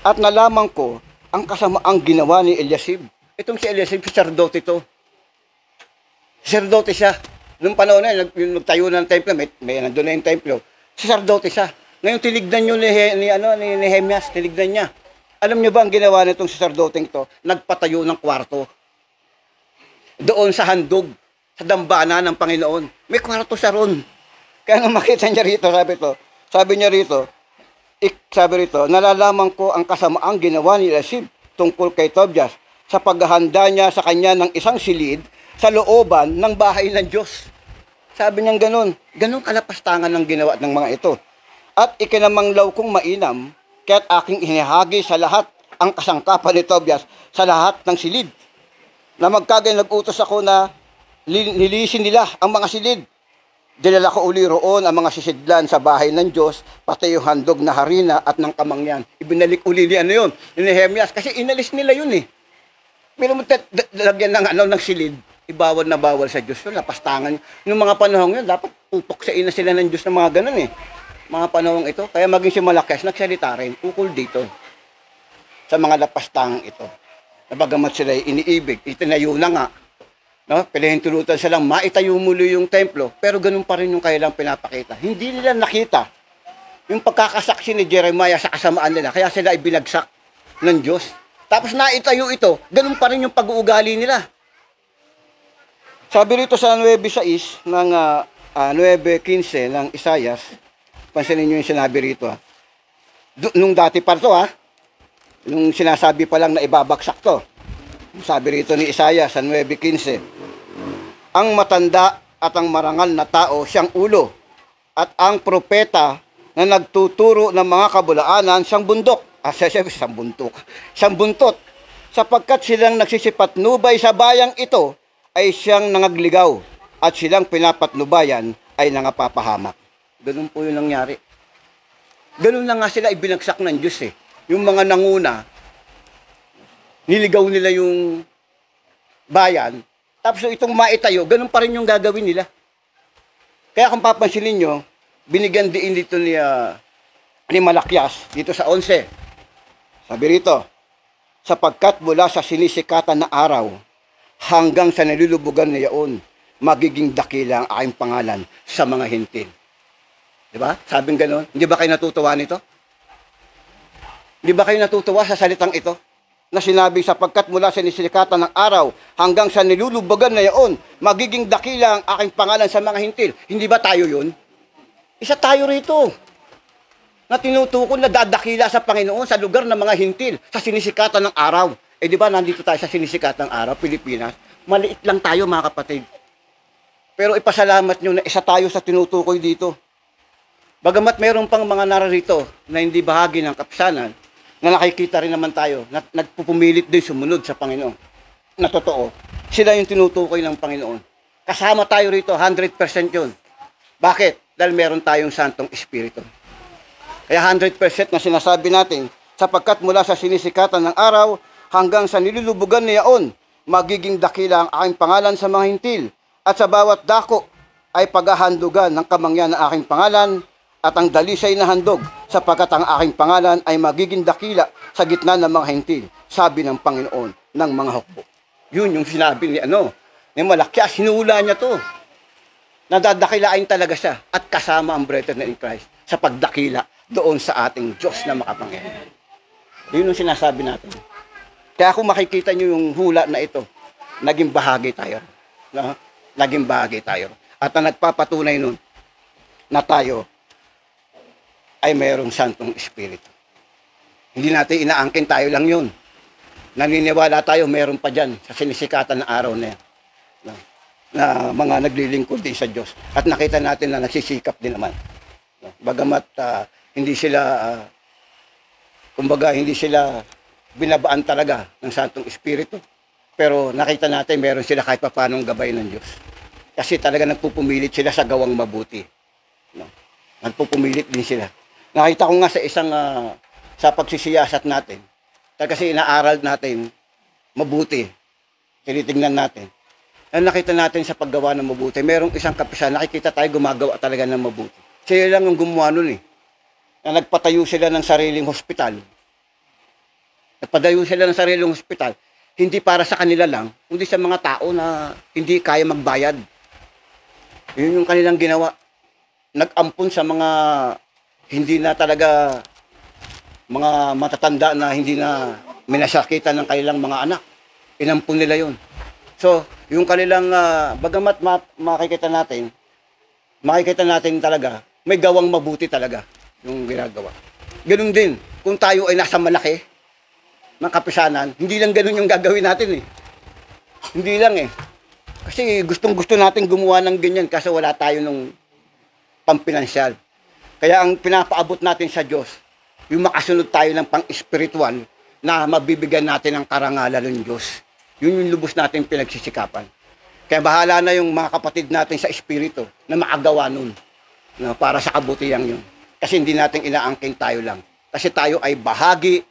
At nalaman ko ang kasamaang ginawa ni Eliasib. Itong si Eliasib, sacerdote ito. Sacerdote siya. Noong panahon na yung nagtayo ng templo, may nandun na yung templo. Sacerdote siya. Ngayon tinignan nyo ni Nehemias, tinignan niya. Alam nyo ba ang ginawa nitong sacerdote ito? Nagpatayo ng kwarto. Doon sa handog, sa dambana ng Panginoon. May kwarto siya ron. Kaya nung makita niya rito, sabi rito, nalalaman ko ang kasamaang ginawa ni Eliasib tungkol kay Tobias sa paghahanda niya sa kanya ng isang silid sa looban ng bahay ng Diyos. Sabi niya ganun kalapastangan ng ginawa ng mga ito. At ikinamanglaw kong mainam, kaya't aking inihagi sa lahat ang kasangkapan ni Tobias sa lahat ng silid. Na magkagay nag-utos ako na nilisin nila ang mga silid. Dinala ko uli roon ang mga sisidlan sa bahay ng Diyos, pati yung handog na harina at ng kamangyan. Ibinalik uli ni Nehemias, kasi inalis nila yun eh. Pero lagyan ng silid, ibawal na bawal sa Diyos yun, lapastangan. Yung mga panahon yun, dapat pupuksain na sila ng Diyos ng mga ganun eh. Mga panahon ito, kaya maging si Malakias, nagsalita rin, ukol dito, sa mga lapastangan ito. Nabagamat sila iniibig, itinayo na nga No? Pinahintulutan silang maitayo muli yung templo, pero ganun pa rin yung kailang pinapakita. Hindi nila nakita yung pagkakasaksi ni Jeremiah sa kasamaan nila, kaya sila ibinagsak ng Diyos. Tapos naitayo ito, ganun pa rin yung pag-uugali nila. Sabi rito sa 9:6 ng 9:15 ng Isaias, pansinin nyo yung sinabi rito. Nung dati pa to, nung sinasabi pa lang na ibabagsak to. Sabi rito ni Isaias sa 9:15, ang matanda at ang marangal na tao siyang ulo, at ang propeta na nagtuturo ng mga kabulaanan siyang bundok. Siyang buntot. Sapagkat silang nagsisipatnubay sa bayang ito, ay siyang nangagligaw, at silang pinapatnubayan ay nangapapahamak. Ganun po yung nangyari. Ganun na nga sila ibinagsak ng Diyos eh. Yung mga nanguna, niligaw nila yung bayan, tapos itong maitayo, ganun pa rin yung gagawin nila. Kaya kung papansinin nyo, binigyan din dito ni Malakyas, dito sa 11. Sabi rito, sapagkat mula sa sinisikatan na araw, hanggang sa nalulubugan na yaon, magiging dakila ang aking pangalan sa mga hintil. Diba? Sabing gano'n. Hindi ba kayo natutuwa nito? Hindi ba kayo natutuwa sa salitang ito? Na sinabi, sapagkat mula sa sinisikatan ng araw, hanggang sa nilulubugan na yaon, magiging dakila ang aking pangalan sa mga hintil. Hindi ba tayo yun? Isa tayo rito na tinutukol na dadakila sa Panginoon sa lugar ng mga hintil, sa sinisikatan ng araw. Eh di ba nandito tayo sa sinisikatan ng araw, Pilipinas? Maliit lang tayo mga kapatid. Pero ipasalamat nyo na isa tayo sa tinutukoy dito. Bagamat mayroon pang mga nararito na hindi bahagi ng kapisanan, na nakikita rin naman tayo, na nagpupumilit din sumunod sa Panginoon. Na totoo, sila yung tinutukoy ng Panginoon. Kasama tayo rito, 100% yun. Bakit? Dahil meron tayong Santong Espiritu. Kaya 100% na sinasabi natin, sapagkat mula sa sinisikatan ng araw hanggang sa nilulubugan na yaon, magiging dakila ang aking pangalan sa mga hintil, at sa bawat dako ay paghahandugan ng kamangyan ng aking pangalan, at ang dalisay na handog, sapagkat ang aking pangalan ay magiging dakila sa gitna ng mga hintil, sabi ng Panginoon ng mga hukbo. Yun yung sinabi ni Malakyas, hinula niya to. Nadadakilain talaga siya at kasama ang brethren in Christ sa pagdakila doon sa ating Diyos na makapangyarihan. Yun yung sinasabi natin. Kaya kung makikita nyo yung hula na ito, naging bahagi tayo. No? Naging bahagi tayo. At ang nagpapatunay nun na tayo ay mayroong Santong Espiritu. Hindi natin inaangkin, tayo lang yun. Naniniwala tayo, mayroon pa dyan sa sinisikatan ng araw na yan. No? Na mga naglilingkod din sa Diyos. At nakita natin na nagsisikap din naman. No? Bagamat hindi sila, kumbaga hindi sila binabaan talaga ng Santong Espiritu. Pero nakita natin meron sila kahit pa paanong gabay ng Diyos. Kasi talaga nagpupumilit sila sa gawang mabuti. No? Nagpupumilit din sila. Nakita ko nga sa isang, sa pagsisiyasat natin, kasi inaaral natin mabuti, tinitingnan natin. Ang nakita natin sa paggawa ng mabuti, merong isang kapisan, nakikita tayo gumagawa talaga ng mabuti. Sila lang ang gumawa nun na nagpatayo sila ng sariling hospital. Nagpatayo sila ng sariling hospital, hindi para sa kanila lang, kundi sa mga tao na hindi kaya magbayad. Yun yung kanilang ginawa. Nag-ampun sa mga hindi na talaga mga matatanda na hindi na minasakitan ng kanilang mga anak. Inampun nila yun. So, yung kanilang, bagamat makikita natin talaga, may gawang mabuti talaga yung ginagawa. Ganun din, kung tayo ay nasa malaki ng kapisanan, hindi lang ganun yung gagawin natin Hindi lang Kasi gustong-gusto natin gumawa ng ganyan kasi wala tayo nung pampinansyal. Kaya ang pinapaabot natin sa Diyos, yung makasunod tayo ng pang-espiritual na mabibigyan natin ng karangalan ng Diyos. Yun yung lubos natin pinagsisikapan. Kaya bahala na yung mga kapatid natin sa espiritu na makagawa nun para sa kabutihan yun. Kasi hindi natin inaangkin tayo lang. Kasi tayo ay bahagi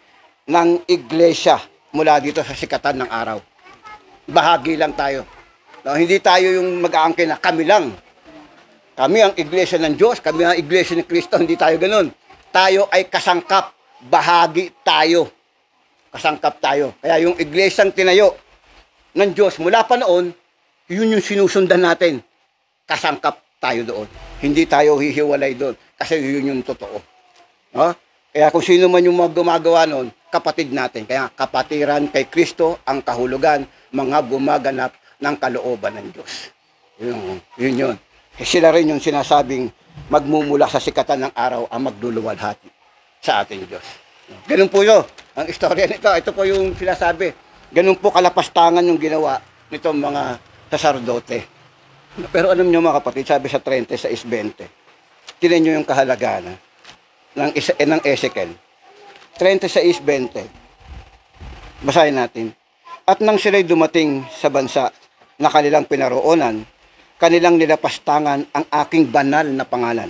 ng iglesia mula dito sa sikatan ng araw. Bahagi lang tayo. Hindi tayo yung mag-aangkin na kami lang. Kami ang iglesia ng Diyos, kami ang iglesia ni Kristo, hindi tayo ganun. Tayo ay kasangkap, bahagi tayo. Kasangkap tayo. Kaya yung iglesyang tinayo ng Diyos mula pa noon, Yun yung sinusundan natin. Kasangkap tayo doon. Hindi tayo hihiwalay doon. Kasi yun yung totoo. No? Kaya kung sino man yung gumagawa noon, kapatid natin. Kaya kapatiran kay Kristo ang kahulugan, mga gumaganap ng kalooban ng Diyos. Yun. Kasi sila rin yung sinasabing magmumula sa sikatan ng araw ang magluluwalhati sa ating Diyos. Ganun po yun. Ang istorya nito, ito po yung sinasabi. Ganun po kalapastangan yung ginawa nitong mga saserdote. Pero alam nyo mga kapatid, sabi sa 30 sa 20, tinan nyo yung kahalagaan ng Ezekiel. 30 sa 20, basahin natin. At nang sila'y dumating sa bansa na kanilang pinaroonan, kanilang nilapastangan ang aking banal na pangalan.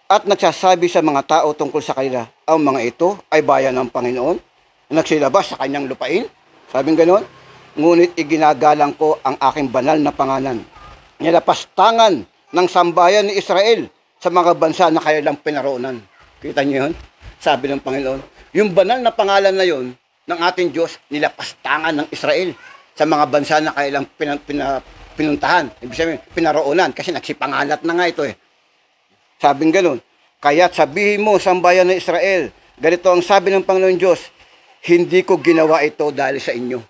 At nagsasabi sa mga tao tungkol sa kanila, ang mga ito ay bayan ng Panginoon, nagsilabas sa kanyang lupain. Sabing ganon, ngunit iginagalang ko ang aking banal na pangalan. Nilapastangan ng sambayan ni Israel sa mga bansa na kanilang pinaroonan. Kita niyo yun? Sabi ng Panginoon, yung banal na pangalan na yun ng ating Diyos, nilapastangan ng Israel sa mga bansa na kanilang pinuntahan. Ibig sabihin, pinaroonan. Kasi nagsipangalat na nga ito eh. Sabing ganun. Kaya't sabihin mo, sambayan ng Israel, ganito ang sabi ng Panginoon Diyos, hindi ko ginawa ito dahil sa inyo.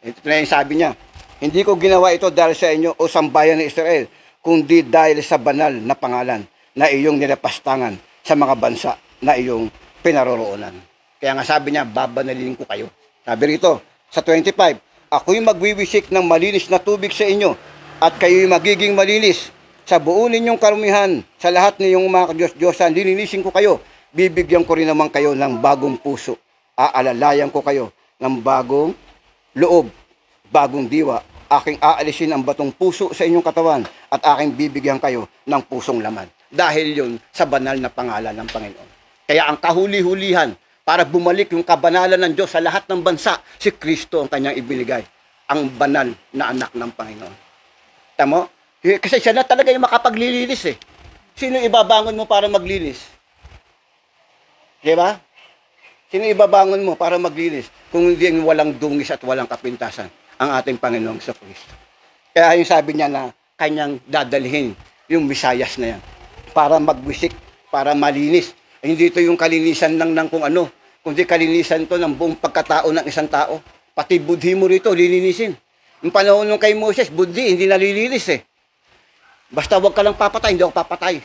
Ito na yung sabi niya. Hindi ko ginawa ito dahil sa inyo o sambayan ng Israel, kundi dahil sa banal na pangalan na iyong nilapastangan sa mga bansa na iyong pinaroroonan. Kaya nga sabi niya, babanalin ko kayo. Sabi rito, sa 25, ako'y magwiwisik ng malinis na tubig sa inyo at kayo'y magiging malinis. Sa buo ninyong karumihan, sa lahat ninyong mga Diyos-Diyosan, lilinisin ko kayo. Bibigyan ko rin naman kayo ng bagong puso. Aalalayan ko kayo ng bagong loob, bagong diwa. Aking aalisin ang batong puso sa inyong katawan at aking bibigyan kayo ng pusong laman. Dahil yun sa banal na pangalan ng Panginoon. Kaya ang kahuli-hulihan para bumalik yung kabanalan ng Diyos sa lahat ng bansa, si Kristo ang kanyang ibinigay. Ang banal na anak ng Panginoon. Tamo? Kasi siya na talaga yung makapaglilinis eh. Sino ibabangon mo para maglinis? Diba? Sino ibabangon mo para maglinis? Kung hindi yung walang dungis at walang kapintasan ang ating Panginoong Kristo. Kaya yung sabi niya na kanyang dadalhin yung Misayas na yan para magwisik, para malinis. Hindi ito yung kalinisan lang ng kung ano, kundi kalinisan to ng buong pagkatao ng isang tao. Pati budhi mo rito, lilinisin. Yung panahon nung kay Moses, budhi, hindi nalilinis eh. Basta wag ka lang papatay, hindi ako papatay.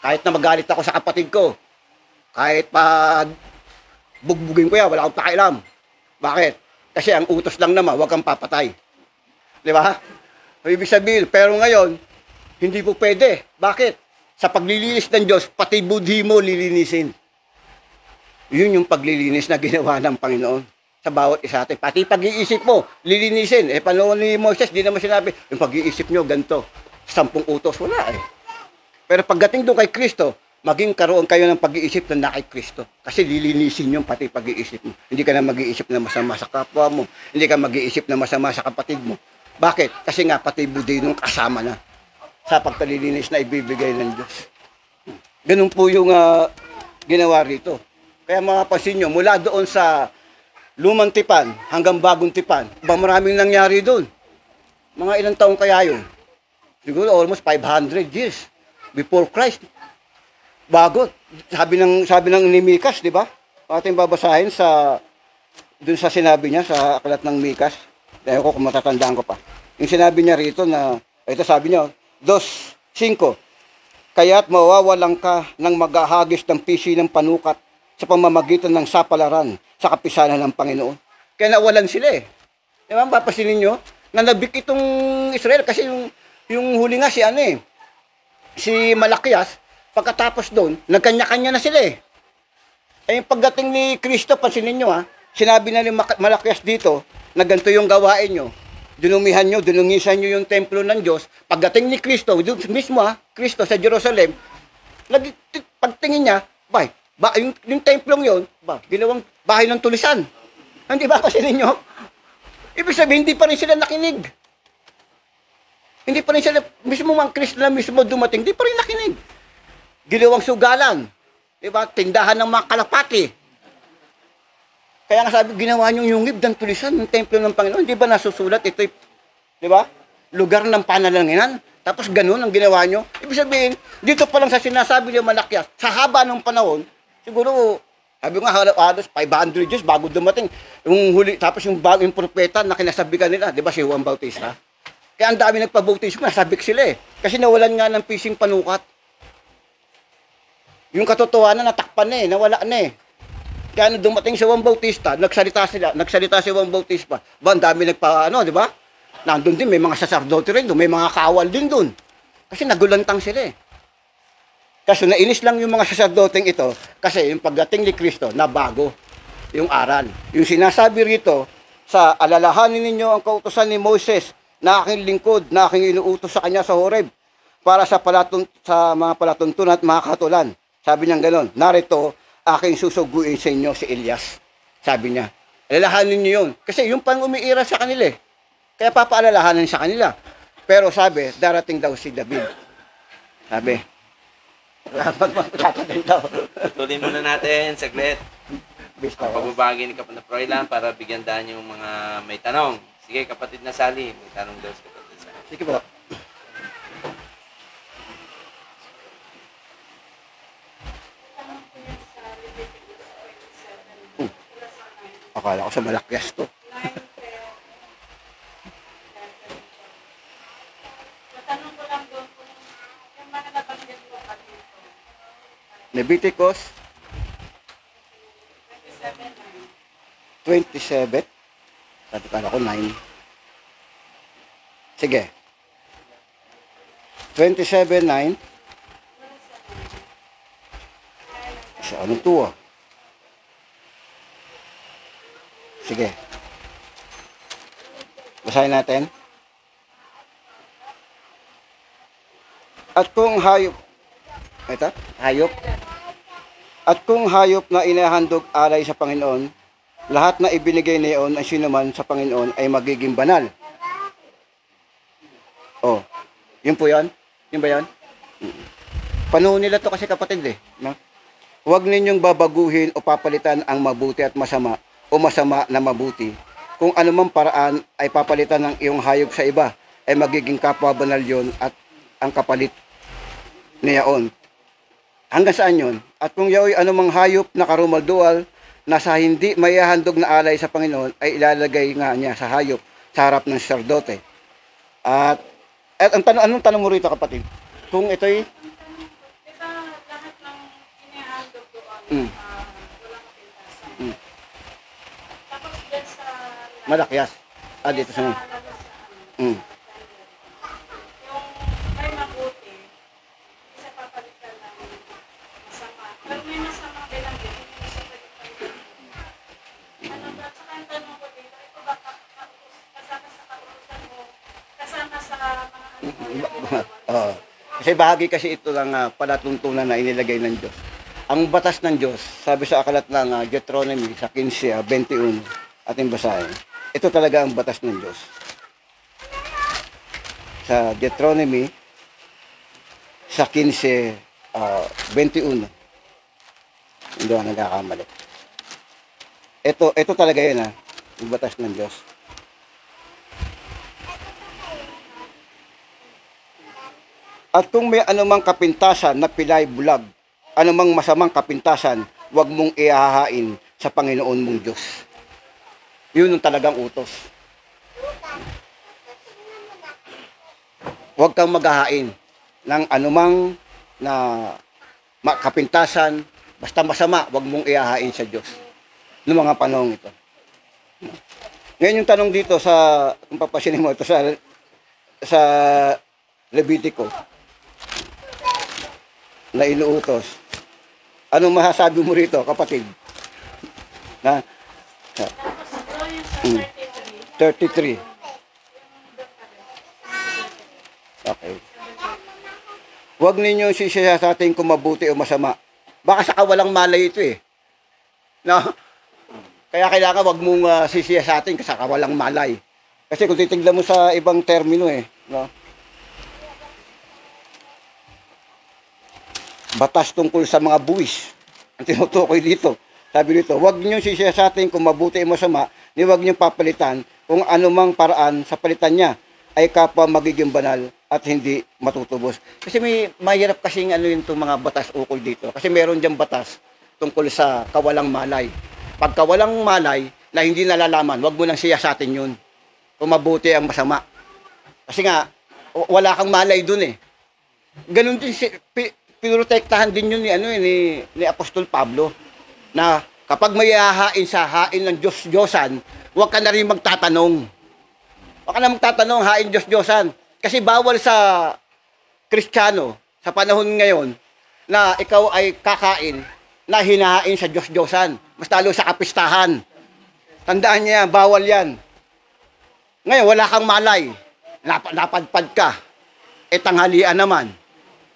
Kahit na magalit ako sa kapatid ko, kahit pa bugbugin ko yan, wala akong pakialam. Bakit? Kasi ang utos lang naman, wag kang papatay. Di ba? Ibig sabihin, pero ngayon, hindi po pwede. Bakit? Sa paglilinis ng Diyos, pati budhi mo lilinisin. Yun yung paglilinis na ginawa ng Panginoon sa bawat isa atin. Pati pag-iisip mo, lilinisin. Eh, panahon ni Moses, di naman sinabi, yung pag-iisip nyo, ganito. 10 utos, wala eh. Pero pagdating doon kay Kristo, maging karoon kayo ng pag-iisip na kay Kristo. Kasi lilinisin yung pati pag-iisip mo. Hindi ka na mag-iisip na masama sa kapwa mo. Hindi ka mag-iisip na masama sa kapatid mo. Bakit? Kasi nga pati budhi nung kasama na sa pagkalilinis na ibibigay ng Diyos. Ganun po yung ginawa rito. Kaya mapapansin nyo, mula doon sa lumang tipan hanggang bagong tipan, maraming nangyari doon. Mga ilang taong kaya yun? Siguro almost 500 years before Christ. Bago, sabi ng ni Mikas, di ba? Ating babasahin dun sa sinabi niya sa aklat ng Mikas. Dahil ko kung matatandaan ko pa. Yung sinabi niya rito na, ito sabi niya, 2:5, kaya't mawawalan ka ng maghahagis ng pisi ng panukat sa pamamagitan ng sapalaran sa kapisanan ng Panginoon. Kaya nawalan sila eh. Di ba, papasinin nyo? Nanabik itong Israel kasi yung huli nga si Malakias, pagkatapos doon, nagkanya-kanya na sila eh. Eh, yung pagdating ni Kristo, pansinin nyo sinabi na ni Malakias dito, na ganito yung gawain nyo. Dinumihan nyo, dinungisan nyo yung templo ng Diyos. Pagdating ni Kristo, mismo Kristo sa Jerusalem, pagtingin niya, yung templong yun, ginawang bahay ng tulisan. Hindi ba kasi ninyo? Ibig sabihin, hindi pa rin sila nakinig. Hindi pa rin sila, mismo ang Kristo na mismo dumating, hindi pa rin nakinig. Ginawang sugalan. Diba? Tindahan ng mga kalapati. Kaya nga sabi, ginawa niyong yungib ng tulisan ng templo ng Panginoon. Di ba nasusulat ito? Di ba? lugar ng panalanginan. Tapos ganun ang ginawa nyo. Ibig sabihin, dito pa lang sa sinasabi niyo Malakyas, sa haba ng panahon, siguro, sabi ko nga, halos 500 years bago dumating. Yung huli, tapos yung bagong propeta na kinasabikan nila, di ba si Juan Bautista? Kaya ang dami nagpabautismo, nasabik sila eh. Kasi nawalan nga ng pising panukat. Yung katotohanan, natakpan na eh, nawala na eh. Kaya nung dumating si Juan Bautista, nagsalita si Juan Bautista, ba, ang dami di ba? Nandun din, may mga sacerdote rin doon, may mga kawal din doon. Kasi nagulantang sila eh. Kaso nainis lang yung mga saserdoteng ito, kasi yung pagdating ni Kristo, nabago yung aral. Yung sinasabi rito, sa alalahanin ninyo ang kautusan ni Moses, na aking lingkod, na aking inuutos sa kanya sa Horeb, para sa mga palatuntunan at mga katulan. Sabi niya gano'n, narito, aking susuguin sa inyo si Elias. Sabi niya, alalahanin niyo yun. Kasi yung pang umiira sa kanila eh. Kaya papaalalahanan sa kanila. Pero sabi, darating daw si David. Sabi, darating daw. Tuloy muna natin, saglit. Ang pagbabagi ni Kapatid Froilan para bigyan daan yung mga may tanong. Sige, kapatid na Sally, may tanong daw si kapatid Sally. Sige po. Akala ko sa Malakyas to. Matanong ko lang doon kung yung mga nabanggit ko kanito. Leviticus 27:9. 27. Sabi ko 9. Sige. 27:9. Sa anong to ah? Sige. Basahin natin. At kung hayop, ito, hayop. At kung hayop na inahandog alay sa Panginoon, lahat na ibinigay niyon ang sinuman sa Panginoon ay magiging banal. Oh, yun po yan? Yun ba yan? Panahon nila to kasi kapatid eh. No? Huwag ninyong babaguhin o papalitan ang mabuti at masama o masama na mabuti. Kung anumang paraan ay papalitan ng iyong hayop sa iba, ay magiging kapwa banal yun at ang kapalit niyaon. Hanggang saan yun? At kung yaoy anumang hayop na karumaldual na sa hindi maihahandog na alay sa Panginoon, ay ilalagay nga niya sa hayop sa harap ng sacerdote. At ang anong tanong mo rito kapatid? Kung ito'y Di ba lahat ng inihandog doon, Mm. walang kapintasan? Tapos dyan sa Malakyas. Dito sa lalasan, Mm. yung may mabuti, isa papalitan ng masama. Pero may masama binanggit, hindi mo siya pwede palitan. Ano ba? Tsaka ang tanong ko dito, ito ba kasama sa kautusan mo, kasama sa mga Oo. Kasi bahagi kasi ito lang palatuntunan na inilagay ng Diyos. Ang batas ng Diyos, sabi sa aklat ng Deuteronomy sa 15:21, ating basahin. Ito talaga ang batas ng Diyos. Sa Deuteronomy sa 15:21. Hindi ako nagkakamali. Ito talaga yun yung batas ng Diyos. At kung may anumang kapintasan na pilay bulag, anumang masamang kapintasan, huwag mong ihahain sa Panginoon mong Diyos. Yun ang talagang utos. Huwag kang maghahain ng anumang na kapintasan, basta masama, huwag mong ihahain sa Diyos. Noong mga panahon ito. Ngayon yung tanong dito sa, kung papasinin mo ito sa Levitico, na inuutos. Anong masasabi mo rito, kapatid? Na? Tapos ito yung sa 33. Okay. Huwag ninyong sisiyasatin kung mabuti o masama. Baka sa kawalang malay ito eh. No? Kaya kailangan wag mong sisiyasatin sa kawalang malay. Kasi kung titignan mo sa ibang termino eh. No? Batas tungkol sa mga buwis. Ang tinutukoy dito. Sabi dito, huwag niyo sisiyasatin kung mabuti o masama, ni huwag niyo papalitan kung anumang paraan sa palitan niya. ay kapwa magiging banal at hindi matutubos. Kasi may mahirap kasing ano yung mga batas ukol dito. Kasi meron diyang batas tungkol sa kawalang malay. Pag kawalang malay na hindi nalalaman, wag mo nang siyasatin yun. Kung mabuti ang masama. Kasi nga, wala kang malay dun eh. Ganun din, pinoprotektahan din yun ni Apostol Pablo na kapag may hahain sa hain ng Diyos-Diyosan, huwag ka na rin magtatanong. Huwag ka na magtatanong, hain Diyos-Diyosan. Kasi bawal sa Kristiyano sa panahon ngayon na ikaw ay kakain na hinahain sa Diyos-Diyosan. Mas talo sa kapistahan. Tandaan niya, bawal yan. Ngayon, wala kang malay. Napadpad ka. E tanghalian naman.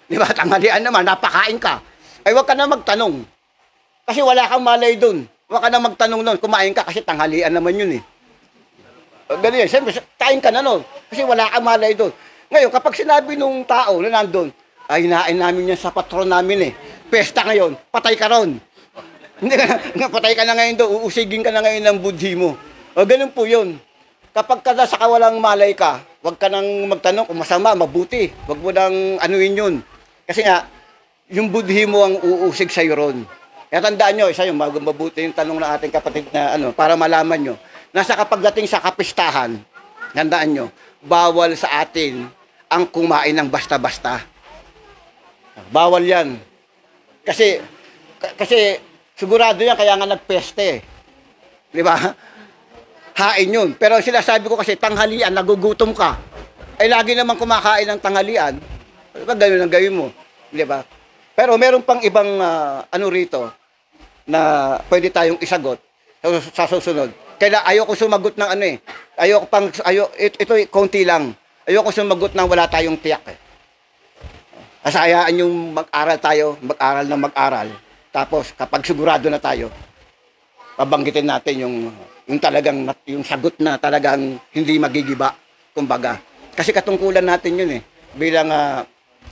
Di ba? Tanghalian naman, napakain ka. Ay, huwag ka na magtanong. Kasi wala kang malay dun. Huwag ka na magtanong nun. Kumain ka kasi tanghalian naman yun eh. Ganyan. Siyempre, kain ka na nun. Kasi wala kang malay dun. Ngayon, kapag sinabi nung tao na nandun, ay hinain namin yan sa patron namin eh. Pesta ngayon, patay ka ron. Hindi ka na, patay ka na ngayon doon, uusigin ka na ngayon ng budhi mo. O, ganun po yun. Kapag ka sa kawalang malay ka, huwag ka nang magtanong kung masama, mabuti. Huwag mo nang anuin yun. Kasi nga, yung budhi mo ang uusig sa'yo ron. Kaya tandaan nyo, isa yung mabuti yung tanong ng ating kapatid na para malaman nyo. Nasa kapagdating sa kapistahan, tandaan nyo, bawal sa atin ang kumain ng basta-basta. Bawal yan. Kasi sigurado yan, kaya nga nagpeste. Di ba? Hain yun. Pero sinasabi ko kasi, tanghalian, nagugutom ka. Ay lagi naman kumakain ng tanghalian. Diba, ganun ang gawin mo. Di ba? Pero meron pang ibang rito na pwede tayong isagot sa susunod. Kaya ayoko sumagot ng ito konti lang. Ayoko sumagot ng wala tayong tiyak eh. Asayaan yung mag-aral tayo, mag-aral. Tapos kapag sigurado na tayo, pabanggitin natin yung talagang yung sagot na talagang hindi magigiba, kumbaga. Kasi katungkulan natin yun eh. Bilang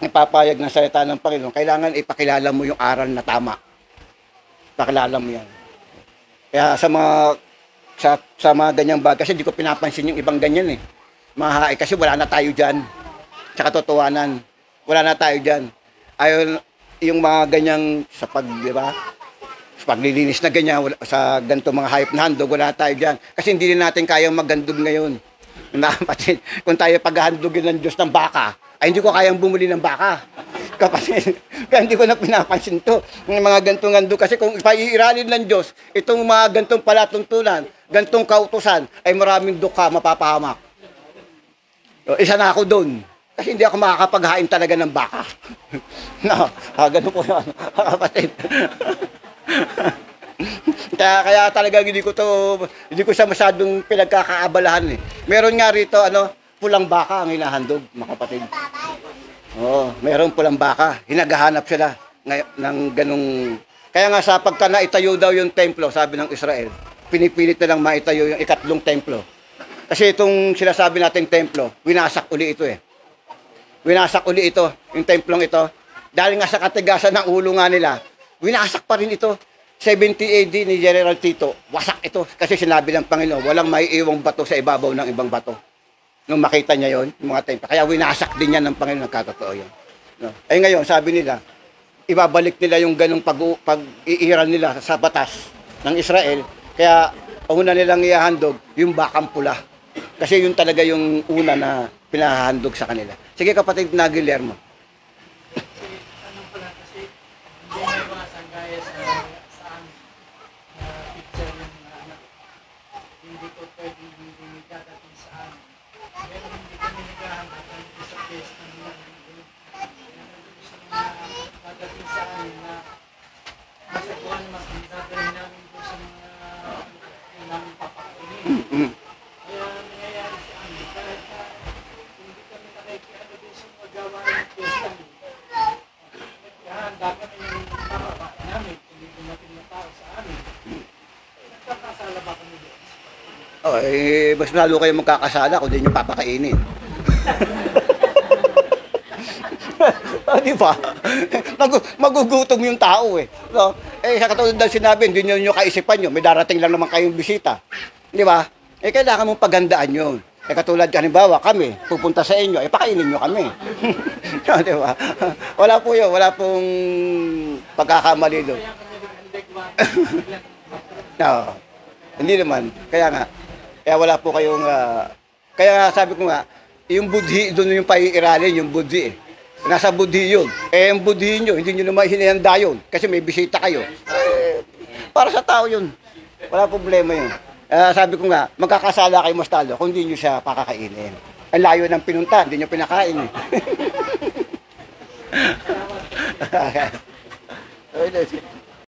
ipapayag ng salita ng Panginoon, kailangan ipakilala mo yung aral na tama. Pakilala mo yan. Kaya sa mga ganyang bagay, kasi di ko pinapansin yung ibang ganyan eh. Mahahay, kasi wala na tayo dyan. Sa katotohanan, wala na tayo dyan. Ayon, yung mga ganyang di ba? Sa paglilinis na ganyan, sa ganito mga hayop na handog, wala tayo dyan. Kasi hindi rin natin kayang maghandog ngayon. Kapatid, kung tayo paghahandogin ng Diyos ng baka, ay hindi ko kayang bumuli ng baka. Kapatid, kaya hindi ko na pinapansin to. Yung mga gantong handog, kasi kung ipaiiralin ng Diyos, itong mga gantong palatuntunan, gantong kautusan, ay maraming dukha mapapahamak. So, isa na ako doon. Kasi hindi ako makakapaghain talaga ng baka. No, ganun po yun, kapatid. Kaya talaga hindi ko siya masyadong pinagkakaabalahan eh. Meron nga rito, pulang baka ang hinahandog, mga kapatid. Oo, meron pulang baka. Hinagahanap sila ng ganung. Kaya nga sa pagka naitayo daw yung templo, sabi ng Israel, pinipilit nilang maitayo yung ikatlong templo. Kasi itong sinasabi nating templo, winasak uli ito eh. Winasak uli ito, yung templong ito. Dahil nga sa katigasan ng ulo nga nila, winasak pa rin ito. 70 AD ni General Tito, wasak ito. Kasi sinabi ng Panginoon, walang maiiwang bato sa ibabaw ng ibang bato. Nung makita niya yon, yung mga templo. Kaya winasak din yan ng Panginoon, nagkatotoo yun. No? Ay ngayon, sabi nila, ibabalik nila yung ganong pag-iiral nila sa batas ng Israel. Kaya, una nilang ihahandog, yung bakang pula. Kasi yun talaga yung una na pinahahandog sa kanila. Sige kapatid na Guillermo. Anong pala kasi hindi may mga sanggaya sa amin na picture ng mga anak. Hindi ko pwedeng hindi dadating sa amin. Pero hindi kami naghahanda ng sa pesta ng mga nandun. Gusto mga dadating sa amin na masaguan mas dadalhin namin po sa mga namin papakainin. Kaya nangyayari sa amin kahit hindi kami nakikiano din sa mga gawain ng pesta. Handa kami yung mababa namin, hindi dumating na tao sa amin. Nagkakasala ba kami doon? Mas lalo kayo magkakasala kung di nyo papakainin. Di ba? Magugutom yung tao eh. So, sa katulad ng sinabi, hindi nyo kaisipan nyo, may darating lang naman kayong bisita. Di ba? Kailangan mong paghandaan yun. Katulad halimbawa kami, pupunta sa inyo, pakainin nyo kami. Di ba? Wala po yun, wala pong pagkakamali doon. No, hindi naman. Kaya wala po kayong, kaya nga sabi ko nga, yung budhi, doon yung paiiralin, yung budhi eh. Nasa budhi yun. Yung budhi nyo, hindi nyo naman hinihanda yun. Kasi may bisita kayo. Para sa tao yun. Wala problema yun. Sabi ko nga, magkakasala kayo mastalo kung hindi nyo siya pakakainin. Ang layo ng pinunta, hindi nyo pinakain eh.